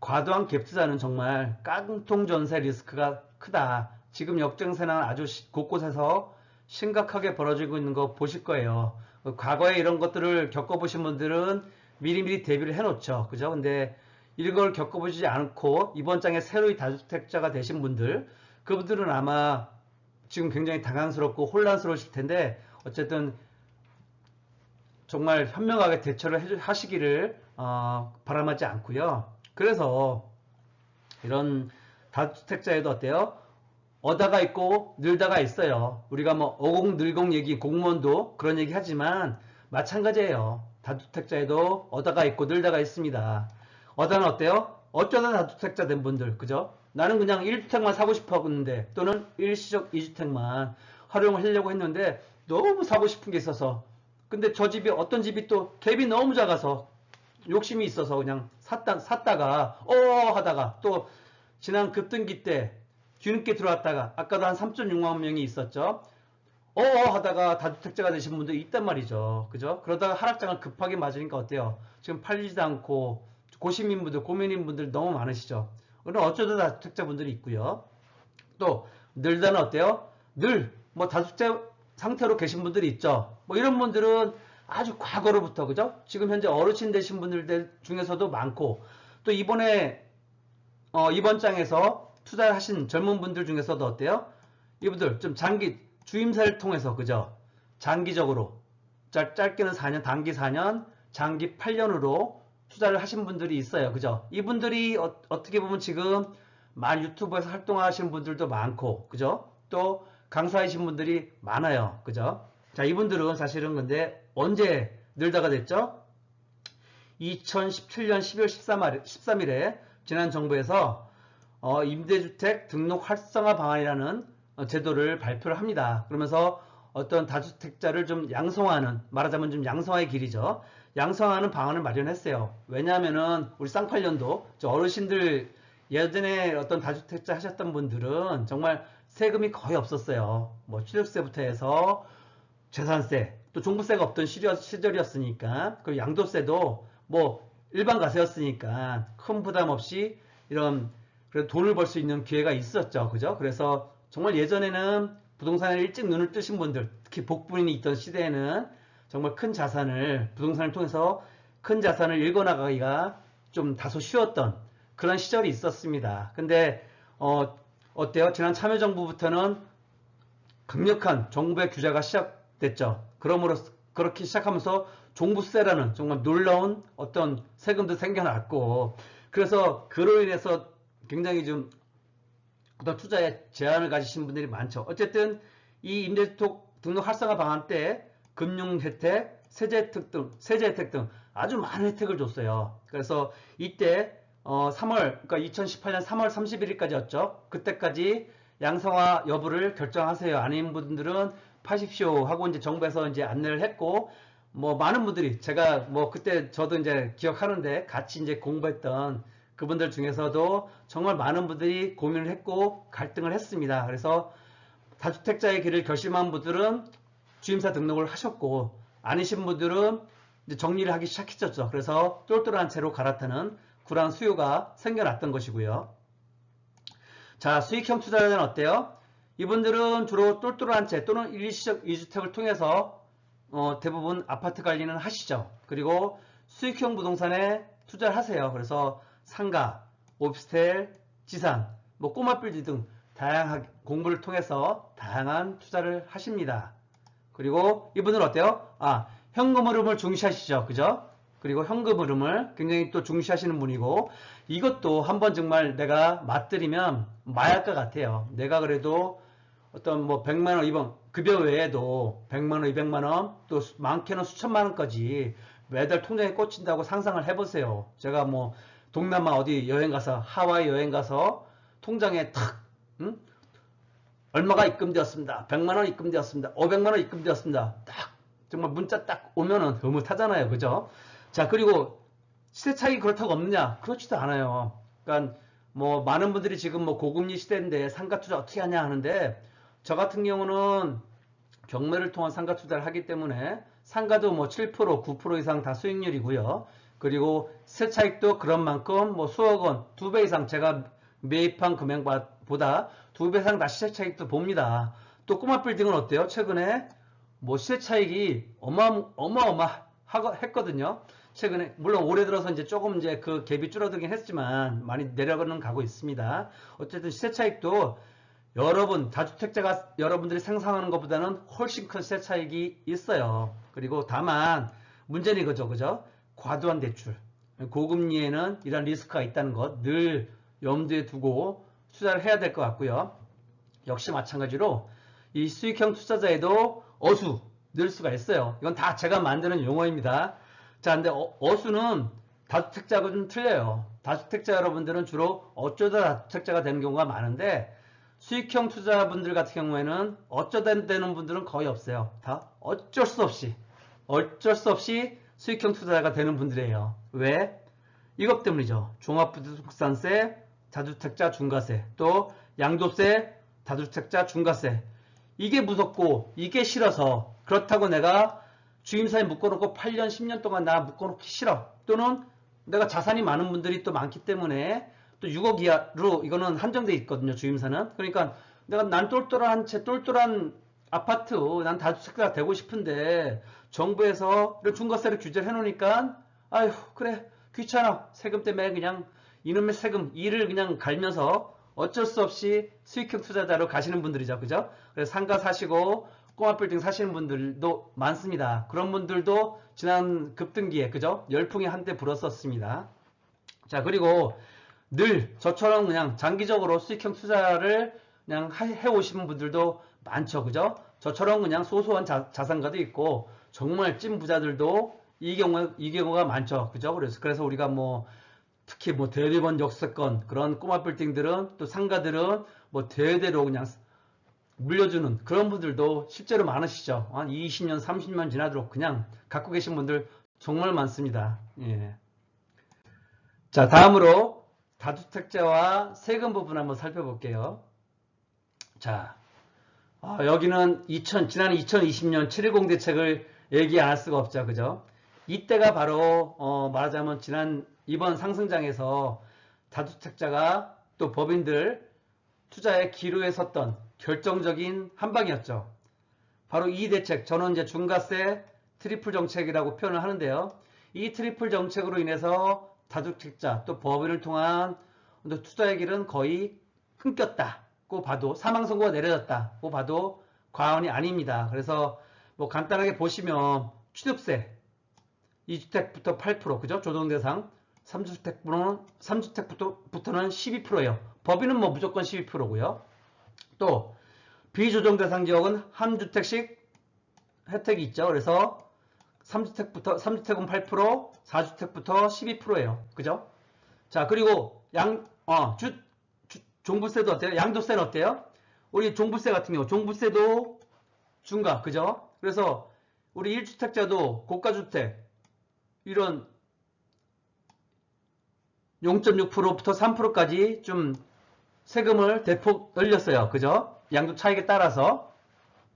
과도한 갭 투자는 정말 깡통 전세 리스크가 크다. 지금 역전세는 아주 곳곳에서 심각하게 벌어지고 있는 거 보실 거예요. 과거에 이런 것들을 겪어보신 분들은 미리미리 대비를 해놓죠. 그죠? 근데 이걸 겪어보지 않고 이번 장에 새로이 다주택자가 되신 분들, 그분들은 아마 지금 굉장히 당황스럽고 혼란스러우실 텐데 어쨌든 정말 현명하게 대처를 하시기를 바람하지 않고요. 그래서 이런 다주택자에도 어때요? 얻다가 있고 늘다가 있어요. 우리가 뭐 어공늘공 얘기, 공무원도 그런 얘기 하지만 마찬가지예요. 다주택자에도 얻다가 있고 늘다가 있습니다. 얻다는 어때요? 어쩌다 다주택자 된 분들, 그죠? 나는 그냥 1주택만 사고 싶어 했는데 또는 일시적 2주택만 활용하려고 했는데 너무 사고 싶은 게 있어서 근데 저 집이 어떤 집이 또 갭이 너무 작아서 욕심이 있어서 그냥 샀다가 하다가 또 지난 급등기 때 뒤늦게 들어왔다가 아까도 한 3.6만 명이 있었죠. 하다가 다주택자가 되신 분도 있단 말이죠. 그죠? 그러다가 하락장을 급하게 맞으니까 어때요? 지금 팔리지도 않고 고시민분들, 고민인분들 너무 많으시죠. 그럼 어쩌다 다주택자분들이 있고요. 또 늘다는 어때요? 뭐 다주택자 상태로 계신 분들이 있죠. 뭐 이런 분들은 아주 과거로부터 그죠? 지금 현재 어르신 되신 분들 중에서도 많고 또 이번 장에서 투자를 하신 젊은 분들 중에서도 어때요? 이분들 좀 장기 주임사를 통해서 그죠? 장기적으로 짧게는 4년, 단기 4년, 장기 8년으로 투자를 하신 분들이 있어요. 그죠? 이분들이 어떻게 보면 지금 많이 유튜브에서 활동하시는 분들도 많고 그죠? 또 강사이신 분들이 많아요. 그죠? 자, 이분들은 사실은 근데 언제 늘다가 됐죠? 2017년 12월 13일에 지난 정부에서 임대주택 등록 활성화 방안이라는 제도를 발표를 합니다. 그러면서 어떤 다주택자를 좀 양성화하는, 말하자면 좀 양성화의 길이죠. 양성화하는 방안을 마련했어요. 왜냐하면은 우리 쌍팔년도 어르신들 예전에 어떤 다주택자 하셨던 분들은 정말 세금이 거의 없었어요. 뭐 취득세부터 해서 재산세, 또 종부세가 없던 시절이었으니까, 그리고 양도세도 뭐 일반 과세였으니까 큰 부담 없이 이런 그래도 돈을 벌 수 있는 기회가 있었죠. 그죠? 그래서 정말 예전에는 부동산에 일찍 눈을 뜨신 분들, 특히 복부인이 있던 시대에는 정말 큰 자산을, 부동산을 통해서 큰 자산을 읽어나가기가 좀 다소 쉬웠던 그런 시절이 있었습니다. 근데 어때요? 지난 참여정부부터는 강력한 정부의 규제가 시작됐죠. 그러므로 그렇게 시작하면서 종부세라는 정말 놀라운 어떤 세금도 생겨났고, 그래서 그로 인해서 굉장히 좀 어떤 투자에 제한을 가지신 분들이 많죠. 어쨌든 이 임대주택 등록 활성화 방안 때 금융 혜택, 세제 혜택 등 아주 많은 혜택을 줬어요. 그래서 이때 2018년 3월 31일까지였죠. 그때까지 양성화 여부를 결정하세요. 아닌 분들은 파십시오 하고 이제 정부에서 이제 안내를 했고, 뭐 많은 분들이 제가 뭐 그때 저도 이제 기억하는데 같이 이제 공부했던 그분들 중에서도 정말 많은 분들이 고민을 했고 갈등을 했습니다. 그래서 다주택자의 길을 결심한 분들은 주임사 등록을 하셨고, 아니신 분들은 이제 정리를 하기 시작했었죠. 그래서 똘똘한 채로 갈아타는 그러한 수요가 생겨났던 것이고요. 자, 수익형 투자자는 어때요? 이분들은 주로 똘똘한 채 또는 일시적 2주택을 통해서 대부분 아파트 관리는 하시죠. 그리고 수익형 부동산에 투자를 하세요. 그래서 상가, 오피스텔, 지상, 뭐 꼬마 빌딩 등 다양한 공부를 통해서 다양한 투자를 하십니다. 그리고 이분은 어때요? 현금 흐름을 중시하시죠. 그죠? 그리고 현금 흐름을 굉장히 또 중시하시는 분이고, 이것도 한번 정말 내가 맛들이면 마약과 같아요. 내가 그래도 어떤 뭐 100만원 이번 급여 외에도 100만원, 200만원, 또 많게는 수천만원까지 매달 통장에 꽂힌다고 상상을 해보세요. 제가 뭐 동남아 어디 여행 가서 하와이 여행 가서 통장에 탁 응? 얼마가 입금되었습니다. 100만 원 입금되었습니다. 500만 원 입금되었습니다. 딱 정말 문자 딱 오면은 흐뭇하잖아요. 그죠? 자, 그리고 시대 차익이 그렇다고 없느냐? 그렇지도 않아요. 그러니까 뭐 많은 분들이 지금 뭐 고금리 시대인데 상가 투자 어떻게 하냐 하는데 저 같은 경우는 경매를 통한 상가 투자를 하기 때문에 상가도 뭐 7%, 9% 이상 다 수익률이고요. 그리고 시세 차익도 그런 만큼 뭐 수억 원, 2배 이상 제가 매입한 금액보다 2배 이상 다 시세 차익도 봅니다. 또 꼬마 빌딩은 어때요? 최근에 뭐 시세 차익이 어마어마했거든요. 최근에 물론 올해 들어서 이제 조금 이제 그 갭이 줄어들긴 했지만 많이 내려가는 가고 있습니다. 어쨌든 시세 차익도 여러분 다주택자가 여러분들이 상상하는 것보다는 훨씬 큰 시세 차익이 있어요. 그리고 다만 문제는 이거죠, 그죠? 과도한 대출, 고금리에는 이런 리스크가 있다는 것 늘 염두에 두고 투자를 해야 될 것 같고요. 역시 마찬가지로 이 수익형 투자자에도 어수 늘 수가 있어요. 이건 다 제가 만드는 용어입니다. 자, 근데 어수는 다주택자하고 좀 틀려요. 다주택자 여러분들은 주로 어쩌다 다주택자가 되는 경우가 많은데 수익형 투자분들 같은 경우에는 어쩌다 되는 분들은 거의 없어요. 다 어쩔 수 없이 수익형 투자자가 되는 분들이에요. 왜? 이것 때문이죠. 종합부동산세, 다주택자 중과세, 또 양도세, 다주택자 중과세. 이게 무섭고 이게 싫어서 그렇다고 내가 주임사에 묶어놓고 8년, 10년 동안 나 묶어놓기 싫어. 또는 내가 자산이 많은 분들이 또 많기 때문에 또 6억 이하로 이거는 한정돼 있거든요. 주임사는. 그러니까 내가 난 똘똘한 아파트, 난 다주택자가 되고 싶은데 정부에서 이런 중과세를 규제를 해놓으니까 아휴 그래 귀찮아. 세금 때문에 그냥 이놈의 세금 이를 그냥 갈면서 어쩔 수 없이 수익형 투자자로 가시는 분들이죠. 그죠? 그래서 상가 사시고 꼬마 빌딩 사시는 분들도 많습니다. 그런 분들도 지난 급등기에 그죠? 열풍이 한때 불었었습니다. 자, 그리고 늘 저처럼 그냥 장기적으로 수익형 투자를 그냥 해오시는 분들도 많죠. 그죠? 저처럼 그냥 소소한 자산가도 있고 정말 찐 부자들도 이 경우가 많죠. 그죠? 그래서 우리가 뭐 특히 뭐 대리번 역세권 그런 꼬마 빌딩들은 또 상가들은 뭐 대대로 그냥 물려주는 그런 분들도 실제로 많으시죠. 한 20년, 30년 지나도록 그냥 갖고 계신 분들 정말 많습니다. 예. 자, 다음으로 다주택자와 세금 부분 한번 살펴볼게요. 자, 여기는 지난 2020년 7.10 대책을 얘기 안 할 수가 없죠. 그죠? 이때가 바로 말하자면 이번 상승장에서 다주택자가 또 법인들 투자에 기로에 섰던 결정적인 한 방이었죠. 바로 이 대책, 저는 이제 중과세 트리플 정책이라고 표현을 하는데요. 이 트리플 정책으로 인해서 다주택자 또 법인을 통한 투자의 길은 거의 끊겼다고 봐도 사망 선고가 내려졌다고 봐도 과언이 아닙니다. 그래서 뭐 간단하게 보시면 취득세 2주택부터 8% 그죠? 조정 대상 3주택부터는 12%예요. 법인은 뭐 무조건 12%고요. 또 비조정 대상 지역은 한 주택씩 혜택이 있죠. 그래서 3주택은 8%, 4주택부터 12%예요. 그죠? 자, 그리고 종부세도 어때요? 양도세는 어때요? 우리 종부세 같은 경우 종부세도 중과 그죠? 그래서 우리 1주택자도 고가주택 이런 0.6%부터 3%까지 좀 세금을 대폭 늘렸어요. 그죠? 양도 차익에 따라서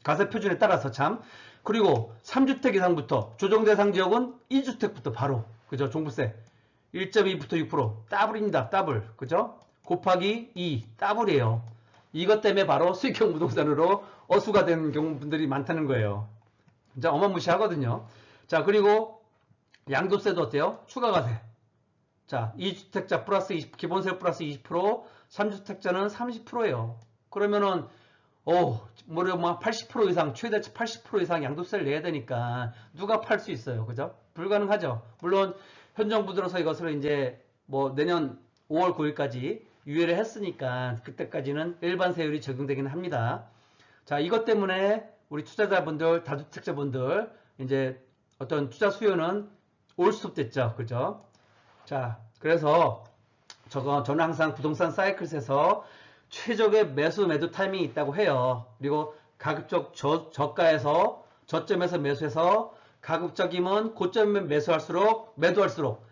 가세 표준에 따라서 참. 그리고 3주택 이상부터 조정 대상 지역은 1주택부터 바로 그죠? 종부세 1.2부터 6% 더블입니다. 더블. 그죠? 곱하기 2 더블이에요. 이것 때문에 바로 수익형 부동산으로 어수가 되는 분들이 많다는 거예요. 진짜 어마무시하거든요. 자, 그리고 양도세도 어때요? 추가가세. 자, 2주택자 플러스 20, 기본세 플러스 20%, 3주택자는 30%예요. 그러면은 무려 뭐 80% 이상, 최대치 80% 이상 양도세를 내야 되니까 누가 팔 수 있어요. 그죠? 불가능하죠. 물론 현 정부 들어서 이것을 이제 뭐 내년 5월 9일까지 유예를 했으니까 그때까지는 일반 세율이 적용되긴 합니다. 자, 이것 때문에 우리 투자자분들, 다주택자분들 이제 어떤 투자 수요는 올스톱 됐죠. 그죠? 자, 그래서 저는 항상 부동산 사이클에서 최적의 매도 타이밍이 있다고 해요. 그리고 가급적 저가에서 저점에서 매수해서 가급적이면 고점에 매도할수록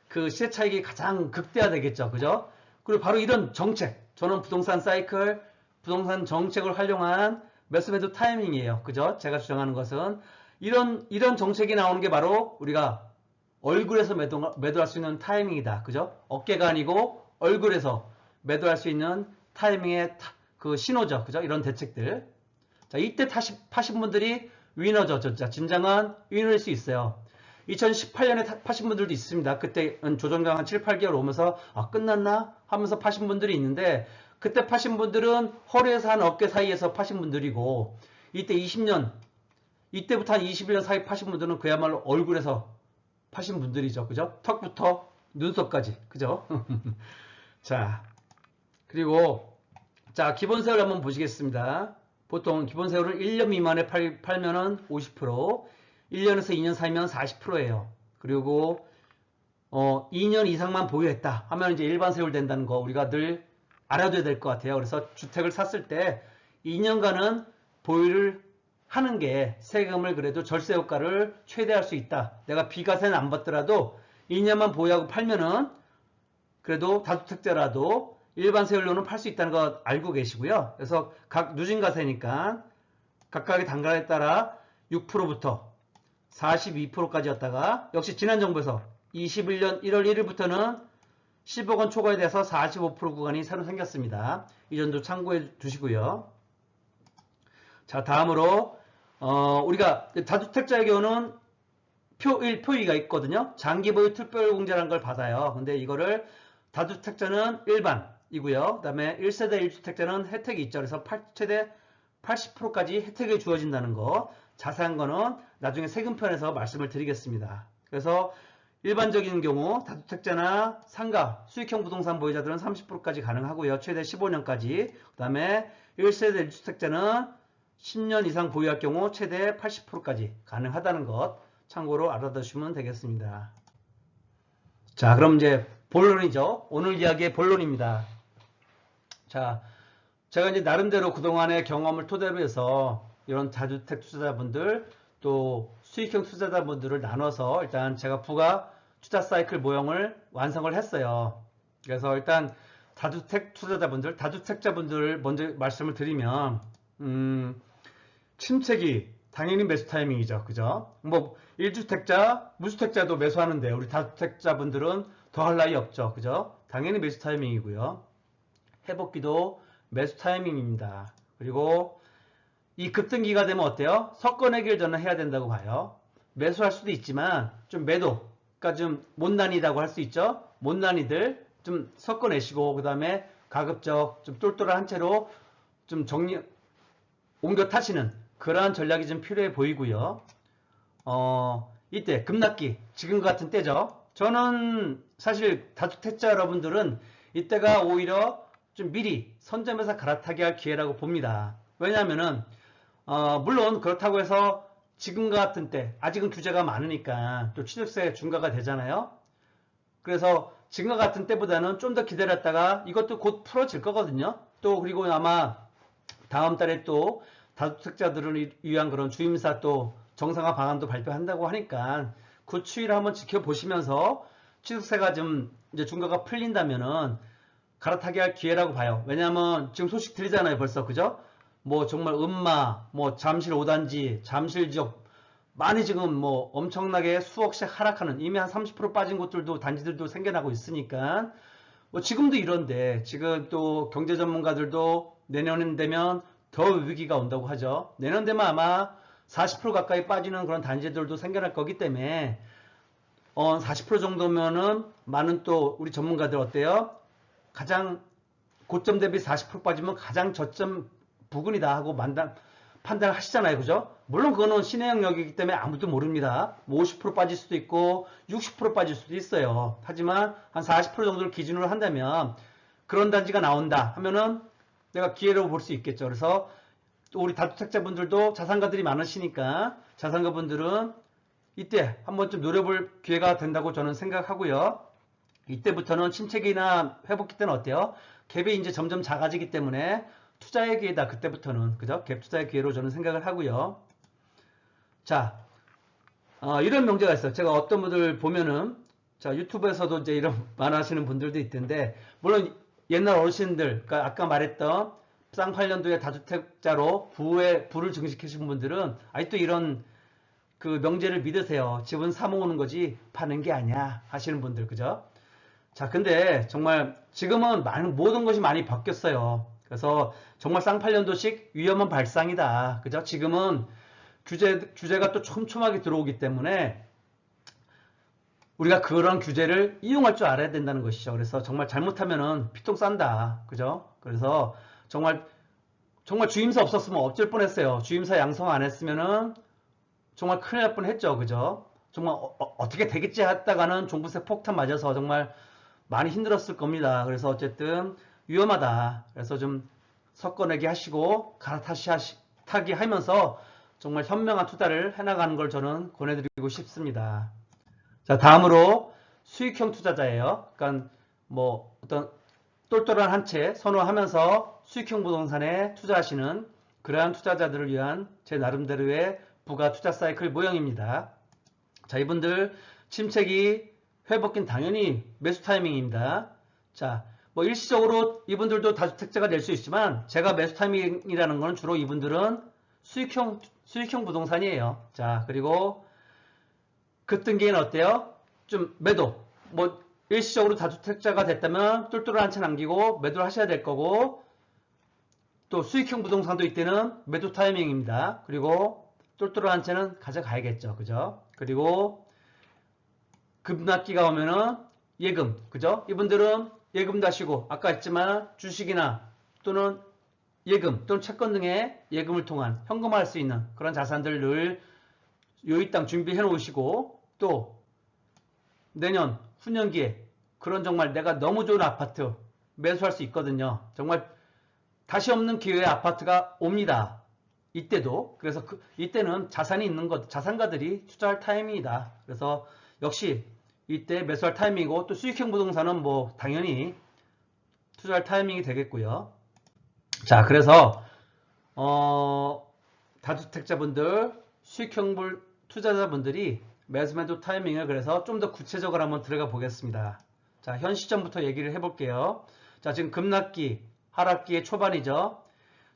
그 시세 차익이 가장 극대화되겠죠. 그죠? 그리고 바로 이런 정책, 저는 부동산 사이클, 부동산 정책을 활용한 매도 타이밍이에요. 그죠? 제가 주장하는 것은 이런 정책이 나오는 게 바로 우리가 얼굴에서 매도할 수 있는 타이밍이다. 그죠? 어깨가 아니고 얼굴에서 매도할 수 있는 타이밍의 그 신호죠. 그죠? 이런 대책들. 자, 이때 파신 분들이 위너죠. 진짜 진정한 위너일 수 있어요. 2018년에 파신 분들도 있습니다. 그때 조정강 한 7, 8개월 오면서 끝났나? 하면서 파신 분들이 있는데 그때 파신 분들은 허리에서 한 어깨 사이에서 파신 분들이고 이때 20년 이때부터 한 21년 사이 파신 분들은 그야말로 얼굴에서 파신 분들이죠. 그죠? 턱부터 눈썹까지. 그죠? 자, 그리고 자, 기본세율 한번 보시겠습니다. 보통 기본세율은 1년 미만에 팔면은 50%, 1년에서 2년 사이면 40%예요. 그리고 2년 이상만 보유했다 하면 이제 일반 세율 된다는 거 우리가 늘 알아둬야 될 것 같아요. 그래서 주택을 샀을 때 2년간은 보유를 하는 게 세금을 그래도 절세 효과를 최대화할 수 있다. 내가 비과세는 안 받더라도 2년만 보유하고 팔면은 그래도 다주택자라도 일반 세율로는 팔 수 있다는 거 알고 계시고요. 그래서 각 누진과세니까 각각의 단가에 따라 6%부터 42%까지였다가 역시 지난 정부에서 21년 1월 1일부터는 10억 원 초과에 대해서 45% 구간이 새로 생겼습니다. 이 점도 참고해 주시고요. 자, 다음으로 우리가 다주택자의 경우는 표의가 있거든요. 장기보유 특별공제라는 걸 받아요. 근데 이거를 다주택자는 일반이고요. 그 다음에 1세대 1주택자는 혜택이 있죠. 그래서 최대 80%까지 혜택이 주어진다는 거. 자세한 거는 나중에 세금편에서 말씀을 드리겠습니다. 그래서 일반적인 경우 다주택자나 상가, 수익형 부동산 보유자들은 30%까지 가능하고요. 최대 15년까지. 그 다음에 1세대 1주택자는 10년 이상 보유할 경우 최대 80%까지 가능하다는 것 참고로 알아두시면 되겠습니다. 자, 그럼 이제 본론이죠. 오늘 이야기의 본론입니다. 자, 제가 이제 나름대로 그동안의 경험을 토대로 해서 이런 다주택 투자자분들 또 수익형 투자자분들을 나눠서 일단 제가 부가 투자 사이클 모형을 완성을 했어요. 그래서 일단 다주택 투자자분들, 다주택자분들 먼저 말씀을 드리면 침체기 당연히 매수 타이밍이죠. 그죠? 뭐 1주택자, 무주택자도 매수하는데 우리 다주택자분들은 더할 나위 없죠. 그죠? 당연히 매수 타이밍이고요. 회복기도 매수 타이밍입니다. 그리고 이 급등기가 되면 어때요? 섞어내기를 저는 해야 된다고 봐요. 매수할 수도 있지만 좀 매도, 그러니까 좀 못난이라고 할 수 있죠. 못난이들 좀 섞어내시고 그 다음에 가급적 좀 똘똘한 한 채로 좀 옮겨 타시는 그러한 전략이 좀 필요해 보이고요. 이때 급락기 지금 같은 때죠. 저는 사실 다주택자 여러분들은 이때가 오히려 좀 미리 선점해서 갈아타게 할 기회라고 봅니다. 왜냐하면은 물론 그렇다고 해서 지금 같은 때 아직은 규제가 많으니까 또 취득세 중과가 되잖아요. 그래서 지금과 같은 때보다는 좀 더 기다렸다가 이것도 곧 풀어질 거거든요. 또 그리고 아마 다음 달에 또 다주택자들을 위한 그런 주임사 또 정상화 방안도 발표한다고 하니까 그 추이를 한번 지켜보시면서 취득세가 좀 이제 중과가 풀린다면은 갈아타게 할 기회라고 봐요. 왜냐하면 지금 소식 들리잖아요, 벌써. 그죠? 뭐 정말 뭐 잠실 5단지, 잠실 지역 많이 지금 뭐 엄청나게 수억씩 하락하는 이미 한 30% 빠진 곳들도 단지들도 생겨나고 있으니까 뭐 지금도 이런데 지금 또 경제 전문가들도 내년 되면 더 위기가 온다고 하죠. 내년 되면 아마 40% 가까이 빠지는 그런 단지들도 생겨날 거기 때문에 40% 정도면은 많은 또 우리 전문가들 어때요? 가장 고점 대비 40% 빠지면 가장 저점 부근이다 하고 판단을 하시잖아요. 그죠? 물론 그거는 신의 영역이기 때문에 아무도 모릅니다. 뭐 50% 빠질 수도 있고 60% 빠질 수도 있어요. 하지만 한 40% 정도를 기준으로 한다면 그런 단지가 나온다 하면은 내가 기회로 볼 수 있겠죠. 그래서 또 우리 다주택자분들도 자산가들이 많으시니까 자산가분들은 이때 한번 좀 노려볼 기회가 된다고 저는 생각하고요. 이때부터는 침체기나 회복기 때는 어때요? 갭이 이제 점점 작아지기 때문에 투자의 기회다. 그때부터는 그죠? 갭 투자의 기회로 저는 생각을 하고요. 자, 이런 명제가 있어요. 제가 어떤 분들 보면은 자 유튜브에서도 이제 이런 말하시는 분들도 있던데 물론 옛날 어르신들, 그러니까 아까 말했던 쌍팔년도에 다주택자로 부를 증식하신 분들은 아직도 이런 그 명제를 믿으세요. 집은 사 모으는 거지 파는 게 아니야 하시는 분들 그죠? 자, 근데 정말 지금은 모든 것이 많이 바뀌었어요. 그래서 정말 쌍팔년도식 위험한 발상이다. 그죠? 지금은 규제가 또 촘촘하게 들어오기 때문에 우리가 그런 규제를 이용할 줄 알아야 된다는 것이죠. 그래서 정말 잘못하면은 피통 싼다. 그죠? 그래서 정말 주임사 없었으면 어쩔 뻔했어요. 주임사 양성 안 했으면은 정말 큰일 날 뻔했죠. 그죠? 정말 어떻게 되겠지 했다가는 종부세 폭탄 맞아서 정말 많이 힘들었을 겁니다. 그래서 어쨌든 위험하다. 그래서 좀 섞어내기 하시고 갈아타기 하면서 정말 현명한 투자를 해나가는 걸 저는 권해드리고 싶습니다. 자, 다음으로 수익형 투자자예요. 그러니까 뭐 어떤 똘똘한 한 채 선호하면서 수익형 부동산에 투자하시는 그러한 투자자들을 위한 제 나름대로의 부가 투자 사이클 모형입니다. 자, 이분들 침체기 회복긴 당연히 매수 타이밍입니다. 자, 뭐 일시적으로 이분들도 다주택자가 될 수 있지만 제가 매수 타이밍이라는 건 주로 이분들은 수익형 부동산이에요. 자, 그리고 급등기에는 어때요? 좀 매도. 뭐 일시적으로 다주택자가 됐다면 똘똘한 한 채 남기고 매도를 하셔야 될 거고 또 수익형 부동산도 이때는 매도 타이밍입니다. 그리고 똘똘한 한 채는 가져가야겠죠. 그죠? 그리고 급락기가 오면은 예금. 그죠? 이분들은 예금도 하시고 아까 했지만 주식이나 또는 예금 또는 채권 등의 예금을 통한 현금화할 수 있는 그런 자산들을 요일당 준비해 놓으시고 또 내년 후년기에 그런 정말 내가 너무 좋은 아파트 매수할 수 있거든요. 정말 다시 없는 기회의 아파트가 옵니다. 이때도. 그래서 이때는 자산이 있는 것, 자산가들이 투자할 타이밍이다. 그래서 역시 이때 매수할 타이밍이고 또 수익형 부동산은 뭐 당연히 투자할 타이밍이 되겠고요. 자, 그래서 다주택자분들, 수익형 투자자분들이 매수 타이밍을 그래서 좀 더 구체적으로 한번 들어가 보겠습니다. 자, 현 시점부터 얘기를 해볼게요. 자, 지금 급락기, 하락기의 초반이죠.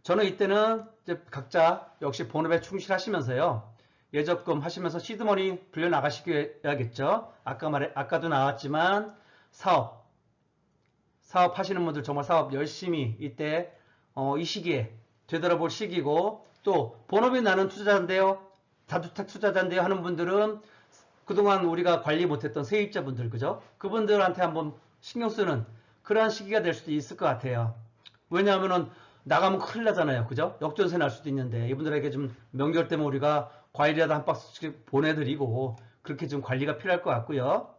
저는 이때는 이제 각자 역시 본업에 충실하시면서요. 예적금 하시면서 시드머니 불려 나가시겠죠. 아까도 나왔지만 사업 하시는 분들 정말 사업 열심히 이때 이 시기에 되돌아볼 시기고 또 본업이 나는 투자자인데요. 다주택 투자자인데요 하는 분들은 그동안 우리가 관리 못했던 세입자분들 그죠? 그분들한테 한번 신경 쓰는 그러한 시기가 될 수도 있을 것 같아요. 왜냐하면은 나가면 큰일 나잖아요. 그죠? 역전세 날 수도 있는데 이분들에게 좀 명절 때문에 우리가 과일이라도 한 박스씩 보내드리고 그렇게 좀 관리가 필요할 것 같고요.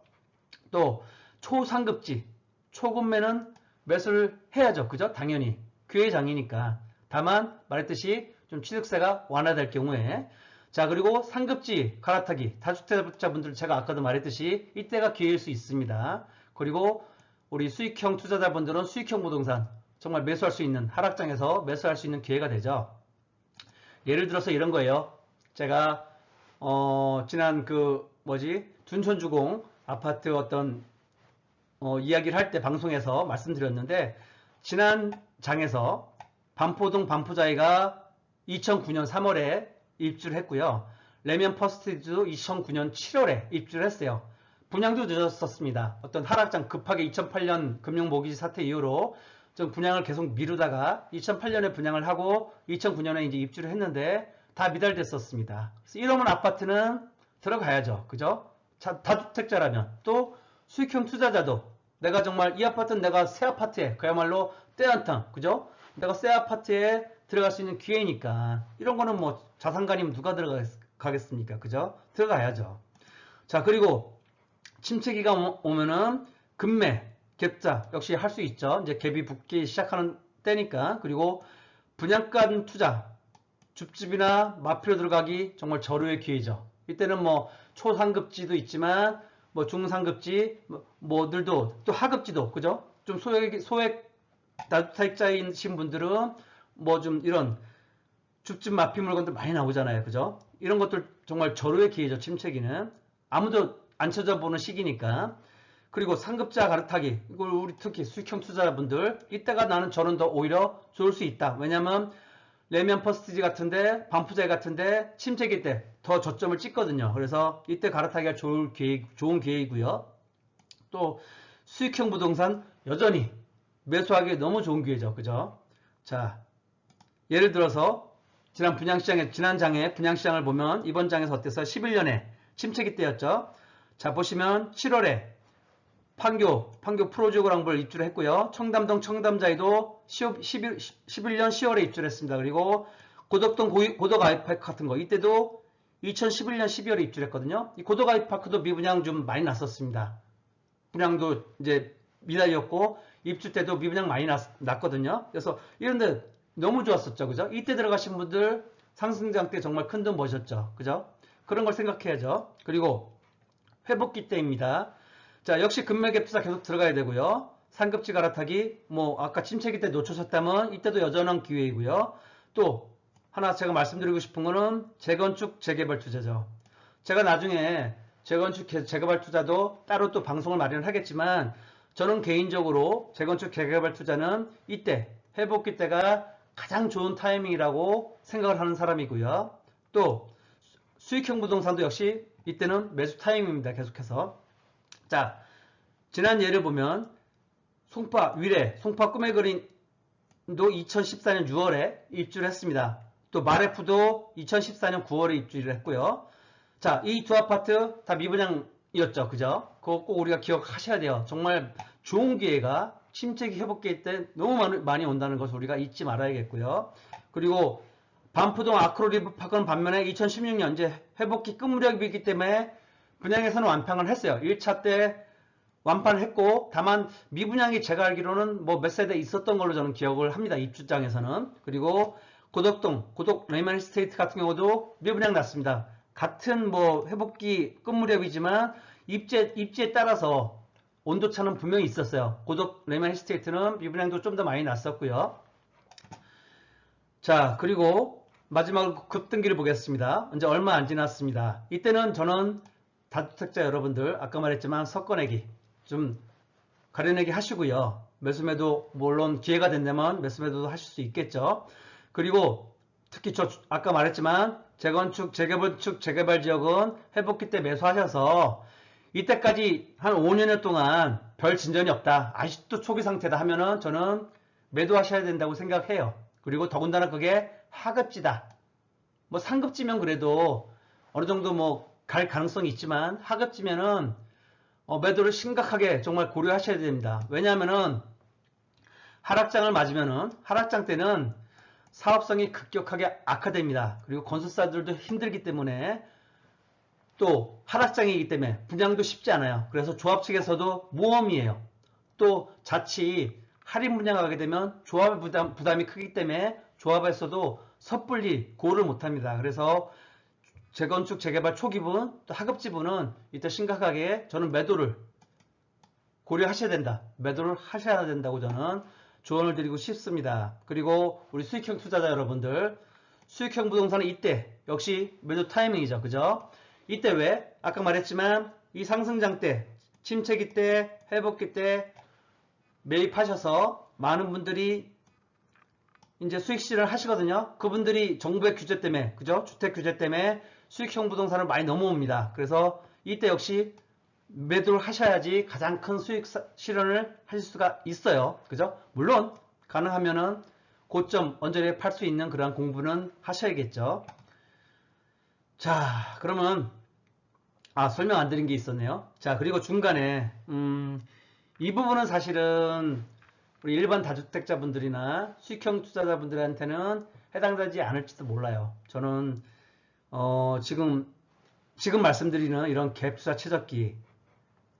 또 초상급지, 초급매는 매수를 해야죠. 그죠? 당연히 기회의 장이니까. 다만 말했듯이 좀 취득세가 완화될 경우에 자, 그리고 상급지 갈아타기 다주택자분들 제가 아까도 말했듯이 이때가 기회일 수 있습니다. 그리고 우리 수익형 투자자분들은 수익형 부동산 정말 매수할 수 있는 하락장에서 매수할 수 있는 기회가 되죠. 예를 들어서 이런 거예요. 제가 지난 둔촌주공 아파트 어떤 이야기를 할 때 방송에서 말씀드렸는데 지난 장에서 반포동 반포자이가 2009년 3월에 입주를 했고요. 레면 퍼스티지도 2009년 7월에 입주를 했어요. 분양도 늦었었습니다. 어떤 하락장 급하게 2008년 금융모기지 사태 이후로 좀 분양을 계속 미루다가 2008년에 분양을 하고 2009년에 이제 입주를 했는데 다 미달됐었습니다. 그래서 이러면 아파트는 들어가야죠. 그죠? 다주택자라면 또 수익형 투자자도 내가 정말 이 아파트는 내가 새 아파트에 그야말로 때한탕 그죠? 내가 새 아파트에 들어갈 수 있는 기회니까 이런 거는 뭐 자산가님 누가 들어가겠습니까? 그죠? 들어가야죠. 자, 그리고 침체기가 오면은 급매 갭자 역시 할 수 있죠. 이제 갭이 붙기 시작하는 때니까. 그리고 분양가 투자 줍집이나 마피로 들어가기 정말 절호의 기회죠. 이때는 뭐 초상급지도 있지만 뭐 중상급지 뭐들도 또 하급지도 그죠? 좀 소액 다주택자이신 분들은 뭐 좀 이런 줍줍 마피 물건들 많이 나오잖아요. 그죠? 이런 것들 정말 절호의 기회죠. 침체기는. 아무도 안 찾아보는 시기니까. 그리고 상급자 갈아타기. 이걸 우리 특히 수익형 투자자분들 이때가 나는 저는 더 오히려 좋을 수 있다. 왜냐면 레미안 퍼스티지 같은데 반푸자이 같은데 침체기 때 더 저점을 찍거든요. 그래서 이때 갈아타기가 좋은 기회이고요. 또 수익형 부동산 여전히 매수하기 너무 좋은 기회죠. 그죠? 자, 예를 들어서 지난 장에 분양시장을 보면 이번 장에서 어땠어요? 11년에 침체기 때였죠. 자, 보시면 7월에 판교 프로지오그랑블 입주를 했고요. 청담동 청담자이도 11년 10월에 입주를 했습니다. 그리고 고덕동 고덕 아이파크 같은 거 이때도 2011년 12월에 입주를 했거든요. 이 고덕 아이파크도 미분양 좀 많이 났었습니다. 분양도 이제 미달렸고 입주 때도 미분양 많이 났거든요. 그래서 이런데 너무 좋았었죠. 그죠? 이때 들어가신 분들 상승장 때 정말 큰 돈 버셨죠. 그죠? 그런 걸 생각해야죠. 그리고 회복기 때입니다. 자, 역시 금매갭 투자 계속 들어가야 되고요. 상급지 갈아타기, 뭐 아까 침체기 때 놓쳤었다면 이때도 여전한 기회이고요. 또 하나 제가 말씀드리고 싶은 거는 재건축 재개발 투자죠. 제가 나중에 재건축 재개발 투자도 따로 또 방송을 마련하겠지만 저는 개인적으로 재건축 재개발 투자는 이때 회복기 때가 가장 좋은 타이밍이라고 생각을 하는 사람이고요. 또 수익형 부동산도 역시 이때는 매수 타이밍입니다. 계속해서. 자, 지난 예를 보면 송파 꿈의 그린도 2014년 6월에 입주를 했습니다. 또 마레프도 2014년 9월에 입주를 했고요. 자, 이 두 아파트 다 미분양이었죠. 그죠? 그거 꼭 우리가 기억하셔야 돼요. 정말 좋은 기회가 침체기 회복기회 때 너무 많이 온다는 것을 우리가 잊지 말아야겠고요. 그리고 반포동 아크로리브파크는 반면에 2016년 이제 회복기 끝무렵이기 때문에 분양에서는 완판을 했어요. 1차 때 완판을 했고 다만 미분양이 제가 알기로는 뭐 몇 세대 있었던 걸로 저는 기억을 합니다. 입주장에서는. 그리고 고덕 레이먼 스테이트 같은 경우도 미분양 났습니다. 같은 뭐 회복기 끝무렵이지만 입지에 따라서 온도차는 분명히 있었어요. 고덕 레이먼 스테이트는 미분양도 좀 더 많이 났었고요. 자, 그리고 마지막으로 급등기를 보겠습니다. 이제 얼마 안 지났습니다. 이때는 저는 다주택자 여러분들 아까 말했지만 섞어내기 좀 가려내기 하시고요. 매수매도 물론 기회가 된다면 매수매도도 하실 수 있겠죠. 그리고 특히 저 아까 말했지만 재건축, 재개발 지역은 회복기 때 매수하셔서 이때까지 한 5년여 동안 별 진전이 없다. 아직도 초기 상태다 하면은 저는 매도하셔야 된다고 생각해요. 그리고 더군다나 그게 하급지다. 뭐 상급지면 그래도 어느 정도 뭐 갈 가능성이 있지만 하급지면은 매도를 심각하게 정말 고려하셔야 됩니다. 왜냐하면은 하락장을 맞으면은 하락장 때는 사업성이 급격하게 악화됩니다. 그리고 건설사들도 힘들기 때문에 또 하락장이기 때문에 분양도 쉽지 않아요. 그래서 조합 측에서도 모험이에요. 또 자칫 할인 분양하게 되면 조합의 부담이 크기 때문에 조합에서도 섣불리 고를 못합니다. 그래서 재건축 재개발 초기분 또 하급지분은 이때 심각하게 저는 매도를 고려하셔야 된다. 매도를 하셔야 된다고 저는 조언을 드리고 싶습니다. 그리고 우리 수익형 투자자 여러분들 수익형 부동산은 이때 역시 매도 타이밍이죠. 그죠? 이때 왜? 아까 말했지만 이 상승장 때 침체기 때 회복기 때 매입하셔서 많은 분들이 이제 수익 실현을 하시거든요. 그분들이 정부의 규제 때문에 그죠? 주택 규제 때문에 수익형 부동산을 많이 넘어옵니다. 그래서 이때 역시 매도를 하셔야지 가장 큰 수익 실현을 하실 수가 있어요. 그죠? 물론 가능하면은 고점 언저리에 팔 수 있는 그러한 공부는 하셔야겠죠. 자, 그러면 설명 안 드린 게 있었네요. 자, 그리고 중간에 이 부분은 사실은 우리 일반 다주택자분들이나 수익형 투자자분들한테는 해당되지 않을지도 몰라요. 저는 지금 말씀드리는 이런 갭 투자 최적기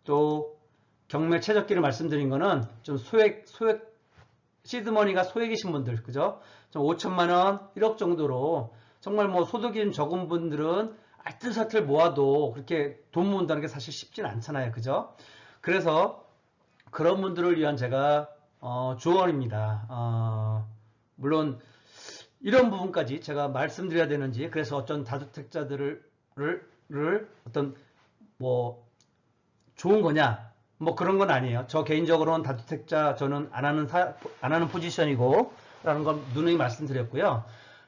또 경매 최적기를 말씀드린 거는 좀 소액 시드머니가 소액이신 분들 그죠? 좀 5천만 원, 1억 정도로 정말 뭐 소득이 좀 적은 분들은 알뜰살뜰 모아도 그렇게 돈 모은다는 게 사실 쉽진 않잖아요. 그죠? 그래서 그런 분들을 위한 제가 조언입니다. 물론 이런 부분까지 제가 말씀드려야 되는지, 그래서 어떤 다주택자들을 어떤 뭐 좋은 거냐, 뭐 그런 건 아니에요. 저 개인적으로는 다주택자 저는 안 하는 포지션이고 라는 건 누누이 말씀드렸고요.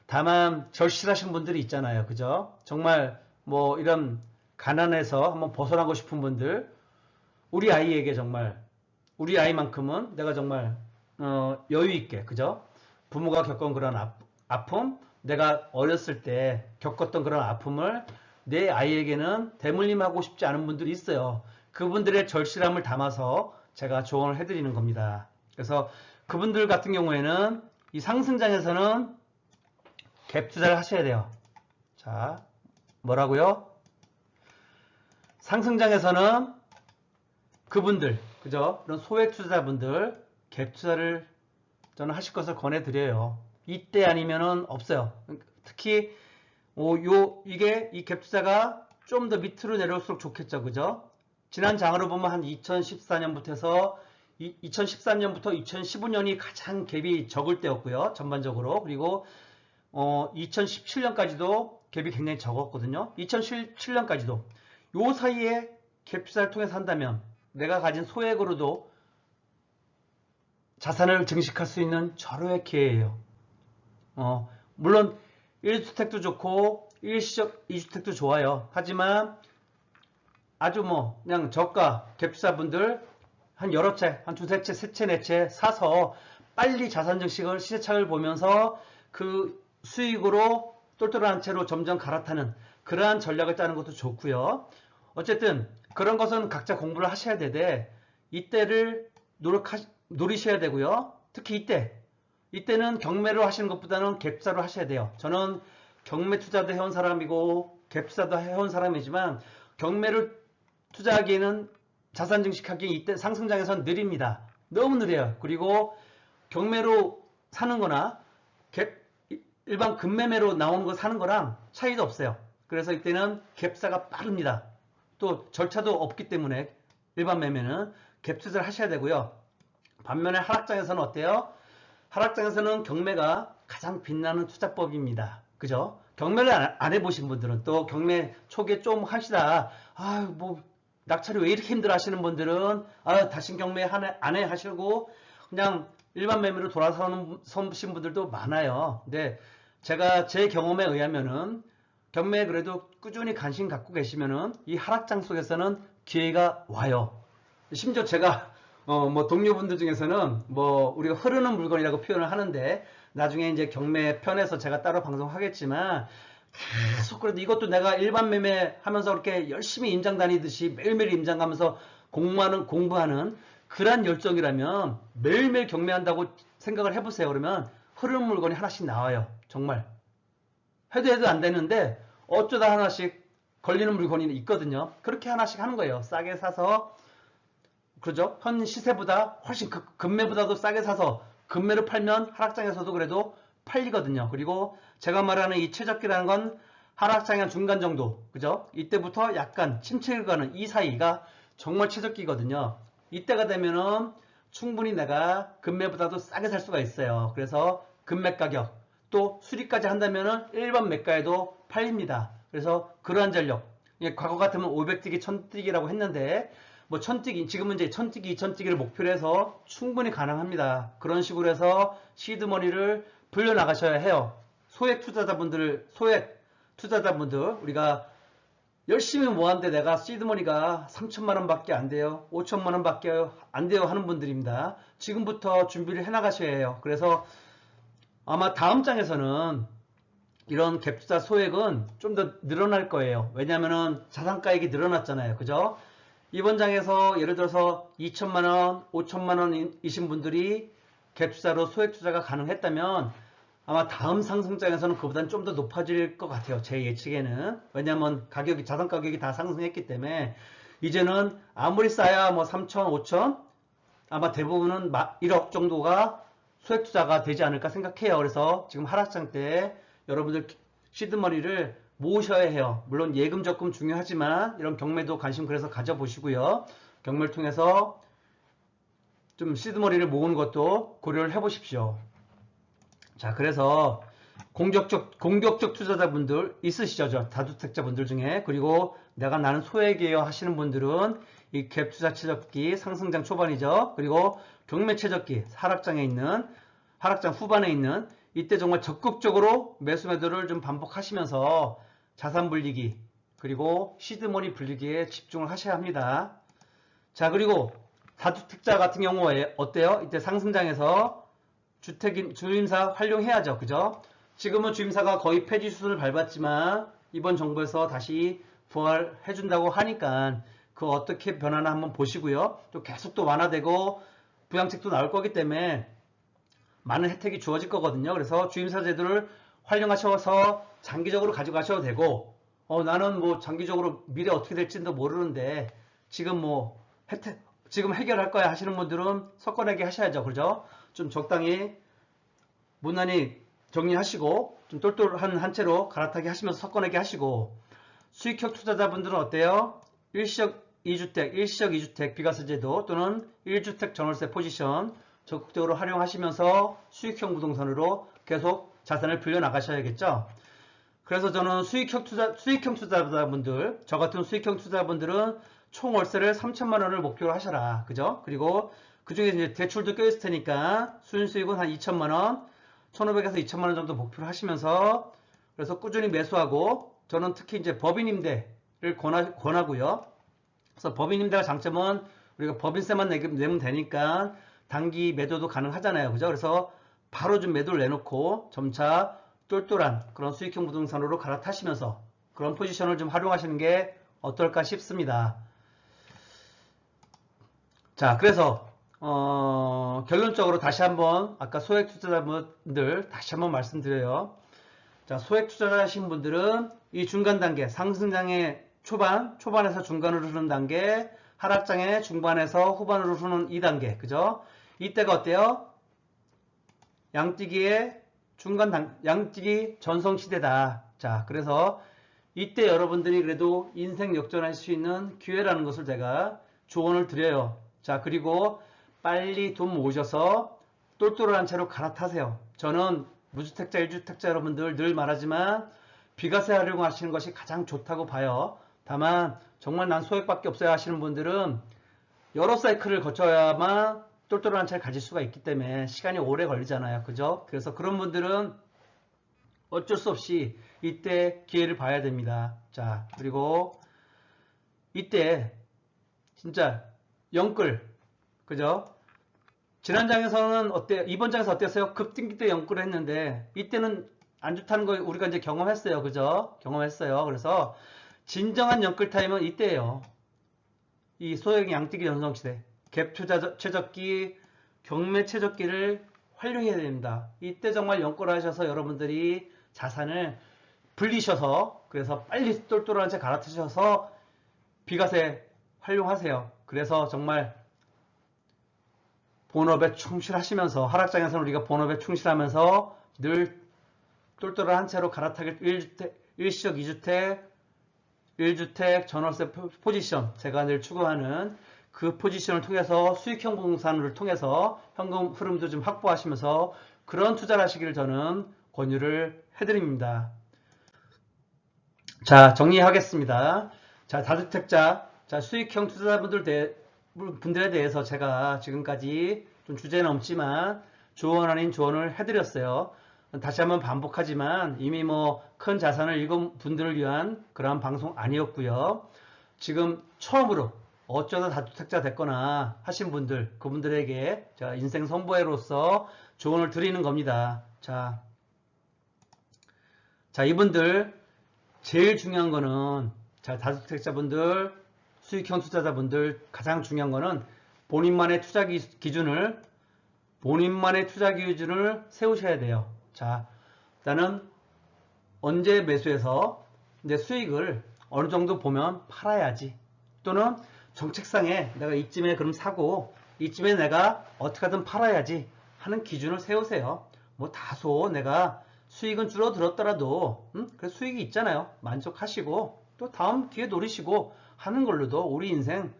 다만 절실하신 분들이 있잖아요. 그죠? 정말 뭐 이런 가난에서 한번 벗어나고 싶은 분들, 우리 아이에게 정말 우리 아이만큼은 내가 정말 여유 있게, 그죠? 부모가 겪은 그런 아픔, 내가 어렸을 때 겪었던 그런 아픔을 내 아이에게는 대물림하고 싶지 않은 분들이 있어요. 그분들의 절실함을 담아서 제가 조언을 해드리는 겁니다. 그래서 그분들 같은 경우에는 이 상승장에서는 갭 투자를 하셔야 돼요. 자, 뭐라고요? 상승장에서는 그분들, 그죠? 그런 소액 투자자분들 갭 투자를 저는 하실 것을 권해드려요. 이때 아니면은 없어요. 특히 이게 이 갭 투자가 좀 더 밑으로 내려올수록 좋겠죠, 그죠? 지난 장으로 보면 한 2014년부터 해서 2013년부터 2015년이 가장 갭이 적을 때였고요, 전반적으로. 그리고 2017년까지도 갭이 굉장히 적었거든요. 2017년까지도 요 사이에 갭 투자를 통해서 한다면 내가 가진 소액으로도 자산을 증식할 수 있는 절호의 기회예요. 물론 1주택도 좋고 2주택도 좋아요. 하지만 아주 뭐 그냥 저가 갭투자분들 한 여러 채, 한 두세 채, 세 채, 네 채 사서 빨리 자산 증식을 시세착을 보면서 그 수익으로 똘똘한 채로 점점 갈아타는 그러한 전략을 짜는 것도 좋고요. 어쨌든 그런 것은 각자 공부를 하셔야 되되 이때를 노리셔야 되고요. 특히 이때는 경매로 하시는 것보다는 갭투자로 하셔야 돼요. 저는 경매 투자도 해온 사람이고 갭 투자도 해온 사람이지만 경매를 투자하기에는 자산 증식하기 이때 상승장에서는 느립니다. 너무 느려요. 그리고 경매로 사는 거나 일반 급매매로 나오는 거 사는 거랑 차이도 없어요. 그래서 이때는 갭사가 빠릅니다. 또 절차도 없기 때문에 일반 매매는 갭 투자를 하셔야 되고요. 반면에 하락장에서는 어때요? 하락장에서는 경매가 가장 빛나는 투자법입니다. 그죠? 경매를 안 해보신 분들은 또 경매 초기에 좀 하시다 뭐 낙찰이 왜 이렇게 힘들어 하시는 분들은 다시 경매 안 해 하시고 그냥 일반 매매로 돌아서신 분들도 많아요. 근데 제가 제 경험에 의하면은 경매에 그래도 꾸준히 관심 갖고 계시면은 이 하락장 속에서는 기회가 와요. 심지어 제가 뭐 동료분들 중에서는 뭐 우리가 흐르는 물건이라고 표현을 하는데 나중에 이제 경매 편에서 제가 따로 방송하겠지만 계속 그래도 이것도 내가 일반 매매 하면서 그렇게 열심히 임장 다니듯이 매일매일 임장 가면서 공부하는 그런 열정이라면 매일매일 경매한다고 생각을 해보세요. 그러면 흐르는 물건이 하나씩 나와요. 정말 해도 안 되는데 어쩌다 하나씩 걸리는 물건이 있거든요. 그렇게 하나씩 하는 거예요. 싸게 사서 그죠? 현 시세보다 훨씬 급매보다도 싸게 사서 급매로 팔면 하락장에서도 그래도 팔리거든요. 그리고 제가 말하는 이 최저기라는 건 하락장의 중간 정도, 그죠? 이때부터 약간 침체를 가는 이 사이가 정말 최저기거든요. 이때가 되면은 충분히 내가 급매보다도 싸게 살 수가 있어요. 그래서 급매 가격 또 수리까지 한다면은 일반 매가에도 팔립니다. 그래서 그러한 전력, 과거 같으면 500뛰기 1000뛰기라고 했는데 뭐 1000뛰기, 지금은 이제 1000뛰기 2000뛰기를 목표로 해서 충분히 가능합니다. 그런 식으로 해서 시드머니를 불려나가셔야 해요. 소액 투자자분들 우리가 열심히 모았는데 내가 시드머니가 3천만원 밖에 안 돼요. 5천만원 밖에 안 돼요 하는 분들입니다. 지금부터 준비를 해나가셔야 해요. 그래서 아마 다음 장에서는 이런 갭투자 소액은 좀 더 늘어날 거예요. 왜냐면은 자산가액이 늘어났잖아요. 그죠? 이번 장에서 예를 들어서 2천만원, 5천만원이신 분들이 갭투자로 소액투자가 가능했다면 아마 다음 상승장에서는 그보다는 좀 더 높아질 것 같아요. 제 예측에는. 왜냐하면 자산 가격이 다 상승했기 때문에 이제는 아무리 싸야 뭐 3천, 5천 아마 대부분은 1억 정도가 소액투자가 되지 않을까 생각해요. 그래서 지금 하락장 때 여러분들 시드머니를 모으셔야 해요. 물론 예금 적금 중요하지만 이런 경매도 관심 그래서 가져보시고요. 경매를 통해서 좀 시드머니를 모으는 것도 고려를 해보십시오. 자, 그래서 공격적 투자자분들 있으시죠? 다주택자분들 중에. 그리고 나는 소액이에요 하시는 분들은 이 갭 투자 최적기 상승장 초반이죠. 그리고 경매 최적기 하락장 후반에 있는 이때 정말 적극적으로 매수매도를 좀 반복하시면서 자산 불리기 그리고 시드머니 불리기에 집중을 하셔야 합니다. 자, 그리고 다주택자 같은 경우에 어때요? 이때 상승장에서 주임사 활용해야죠. 그죠? 지금은 주임사가 거의 폐지 수순을 밟았지만 이번 정부에서 다시 부활해준다고 하니까 그 어떻게 변하나 한번 보시고요. 또 계속 또 완화되고 부양책도 나올 거기 때문에 많은 혜택이 주어질 거거든요. 그래서 주임사 제도를 활용하셔서 장기적으로 가져가셔도 되고 나는 뭐 장기적으로 미래 어떻게 될지도 모르는데 지금 지금 해결할 거야 하시는 분들은 섞어내기 하셔야죠. 그죠? 좀 적당히 무난히 정리하시고 좀 똘똘한 한 채로 갈아타기 하시면서 섞어내기 하시고 수익형 투자자분들은 어때요? 일시적 2주택 비과세제도 또는 1주택 전월세 포지션 적극적으로 활용하시면서 수익형 부동산으로 계속 자산을 불려나가셔야겠죠. 그래서 저는 수익형 투자자분들, 저 같은 수익형 투자자분들은 총 월세를 3천만 원을 목표로 하셔라. 그죠? 그리고 그 중에 이제 대출도 껴있을 테니까 순수익은 한 2천만 원, 1,500에서 2천만 원 정도 목표로 하시면서 그래서 꾸준히 매수하고 저는 특히 이제 법인임대를 권하고요. 그래서 법인임대가 장점은 우리가 법인세만 내면 되니까 단기 매도도 가능하잖아요. 그죠? 그래서 바로 좀 매도를 내놓고 점차 똘똘한 그런 수익형 부동산으로 갈아타시면서 그런 포지션을 좀 활용하시는 게 어떨까 싶습니다. 자, 그래서 결론적으로 다시 한번 아까 소액 투자자분들 다시 한번 말씀드려요. 자, 소액 투자하신 분들은 이 중간 단계 상승장의 초반에서 중간으로 흐르는 단계, 하락장의 중반에서 후반으로 흐르는 2단계, 그죠? 이때가 어때요? 양뛰기의 양뛰기 전성시대다. 자, 그래서 이때 여러분들이 그래도 인생 역전할 수 있는 기회라는 것을 제가 조언을 드려요. 자, 그리고 빨리 돈 모으셔서 똘똘한 채로 갈아타세요. 저는 무주택자, 1주택자 여러분들 늘 말하지만 비과세 활용하시는 것이 가장 좋다고 봐요. 다만 정말 난 소액밖에 없어야 하시는 분들은 여러 사이클을 거쳐야만 똘똘한 채를 가질 수가 있기 때문에 시간이 오래 걸리잖아요. 그죠? 그래서 그런 분들은 어쩔 수 없이 이때 기회를 봐야 됩니다. 자, 그리고 이때 진짜 영끌, 그죠? 지난 장에서는 이번 장에서 어땠어요? 급등기 때 영끌을 했는데 이때는 안 좋다는 거 우리가 이제 경험했어요. 그죠? 경험했어요. 그래서 진정한 영끌 타임은 이때예요. 이 소액 양뛰기 전성시대, 갭 투자 최적기, 경매 최적기를 활용해야 됩니다. 이때 정말 영끌하셔서 여러분들이 자산을 불리셔서 그래서 빨리 똘똘한 채 갈아타셔서 비과세 활용하세요. 그래서 정말 본업에 충실하시면서 하락장에서는 우리가 본업에 충실하면서 늘 똘똘한 한 채로 갈아타길 1시적 2주택 1주택 전월세 포지션 제가 늘 추구하는 그 포지션을 통해서 수익형 부동산을 통해서 현금 흐름도 좀 확보하시면서 그런 투자를 하시기를 저는 권유를 해드립니다. 자, 정리하겠습니다. 자, 다주택자, 자, 수익형 투자자분들에 대해서 제가 지금까지 좀 주제 넘지만 조언 아닌 조언을 해드렸어요. 다시 한번 반복하지만 이미 큰 자산을 읽은 분들을 위한 그러한 방송 아니었고요. 지금 처음으로 어쩌다 다주택자 됐거나 하신 분들, 그분들에게 제가 인생 선보회로서 조언을 드리는 겁니다. 자, 이분들 제일 중요한 거는 다주택자분들, 수익형 투자자분들 가장 중요한 거는 본인만의 투자 기준을 세우셔야 돼요. 자, 일단은 언제 매수해서 내 수익을 어느 정도 보면 팔아야지. 또는 정책상에 내가 이쯤에 그럼 사고 이쯤에 내가 어떻게 하든 팔아야지 하는 기준을 세우세요. 다소 내가 수익은 줄어들었더라도 그 수익이 있잖아요. 만족하시고 또 다음 기회 노리시고 하는 걸로도 우리 인생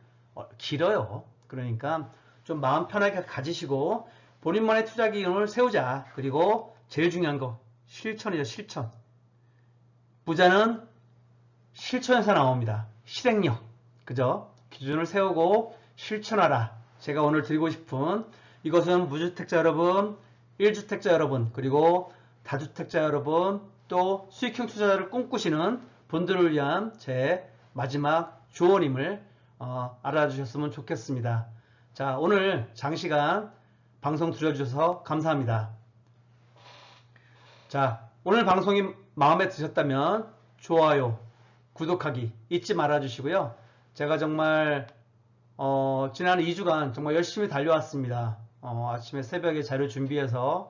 길어요. 그러니까 좀 마음 편하게 가지시고 본인만의 투자 기준을 세우자. 그리고 제일 중요한 거 실천이죠. 실천. 부자는 실천에서 나옵니다. 실행력. 그죠? 기준을 세우고 실천하라. 제가 오늘 드리고 싶은 이것은 무주택자 여러분, 1주택자 여러분, 그리고 다주택자 여러분, 또 수익형 투자를 꿈꾸시는 분들을 위한 제 마지막 조언임을 알아주셨으면 좋겠습니다. 자, 오늘 장시간 방송 들어주셔서 감사합니다. 자, 오늘 방송이 마음에 드셨다면 좋아요, 구독하기 잊지 말아주시고요. 제가 정말 지난 2주간 정말 열심히 달려왔습니다. 아침에 새벽에 자료 준비해서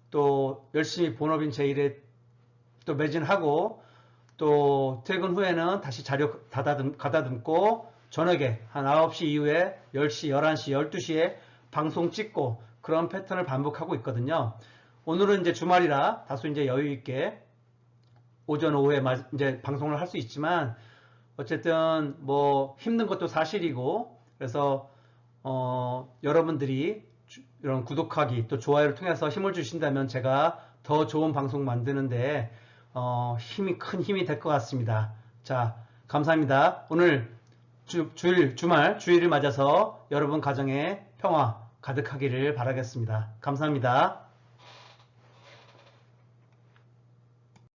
또 열심히 본업인 제 일에 또 매진하고 또 퇴근 후에는 다시 자료 가다듬고 저녁에 한 9시 이후에 10시, 11시, 12시에 방송 찍고 그런 패턴을 반복하고 있거든요. 오늘은 이제 주말이라 다소 이제 여유 있게 오전 오후에 이제 방송을 할 수 있지만 어쨌든 뭐 힘든 것도 사실이고 그래서 여러분들이 이런 구독하기 또 좋아요를 통해서 힘을 주신다면 제가 더 좋은 방송 만드는데 큰 힘이 될 것 같습니다. 자, 감사합니다. 오늘 주일을 맞아서 여러분 가정에 평화 가득하기를 바라겠습니다. 감사합니다.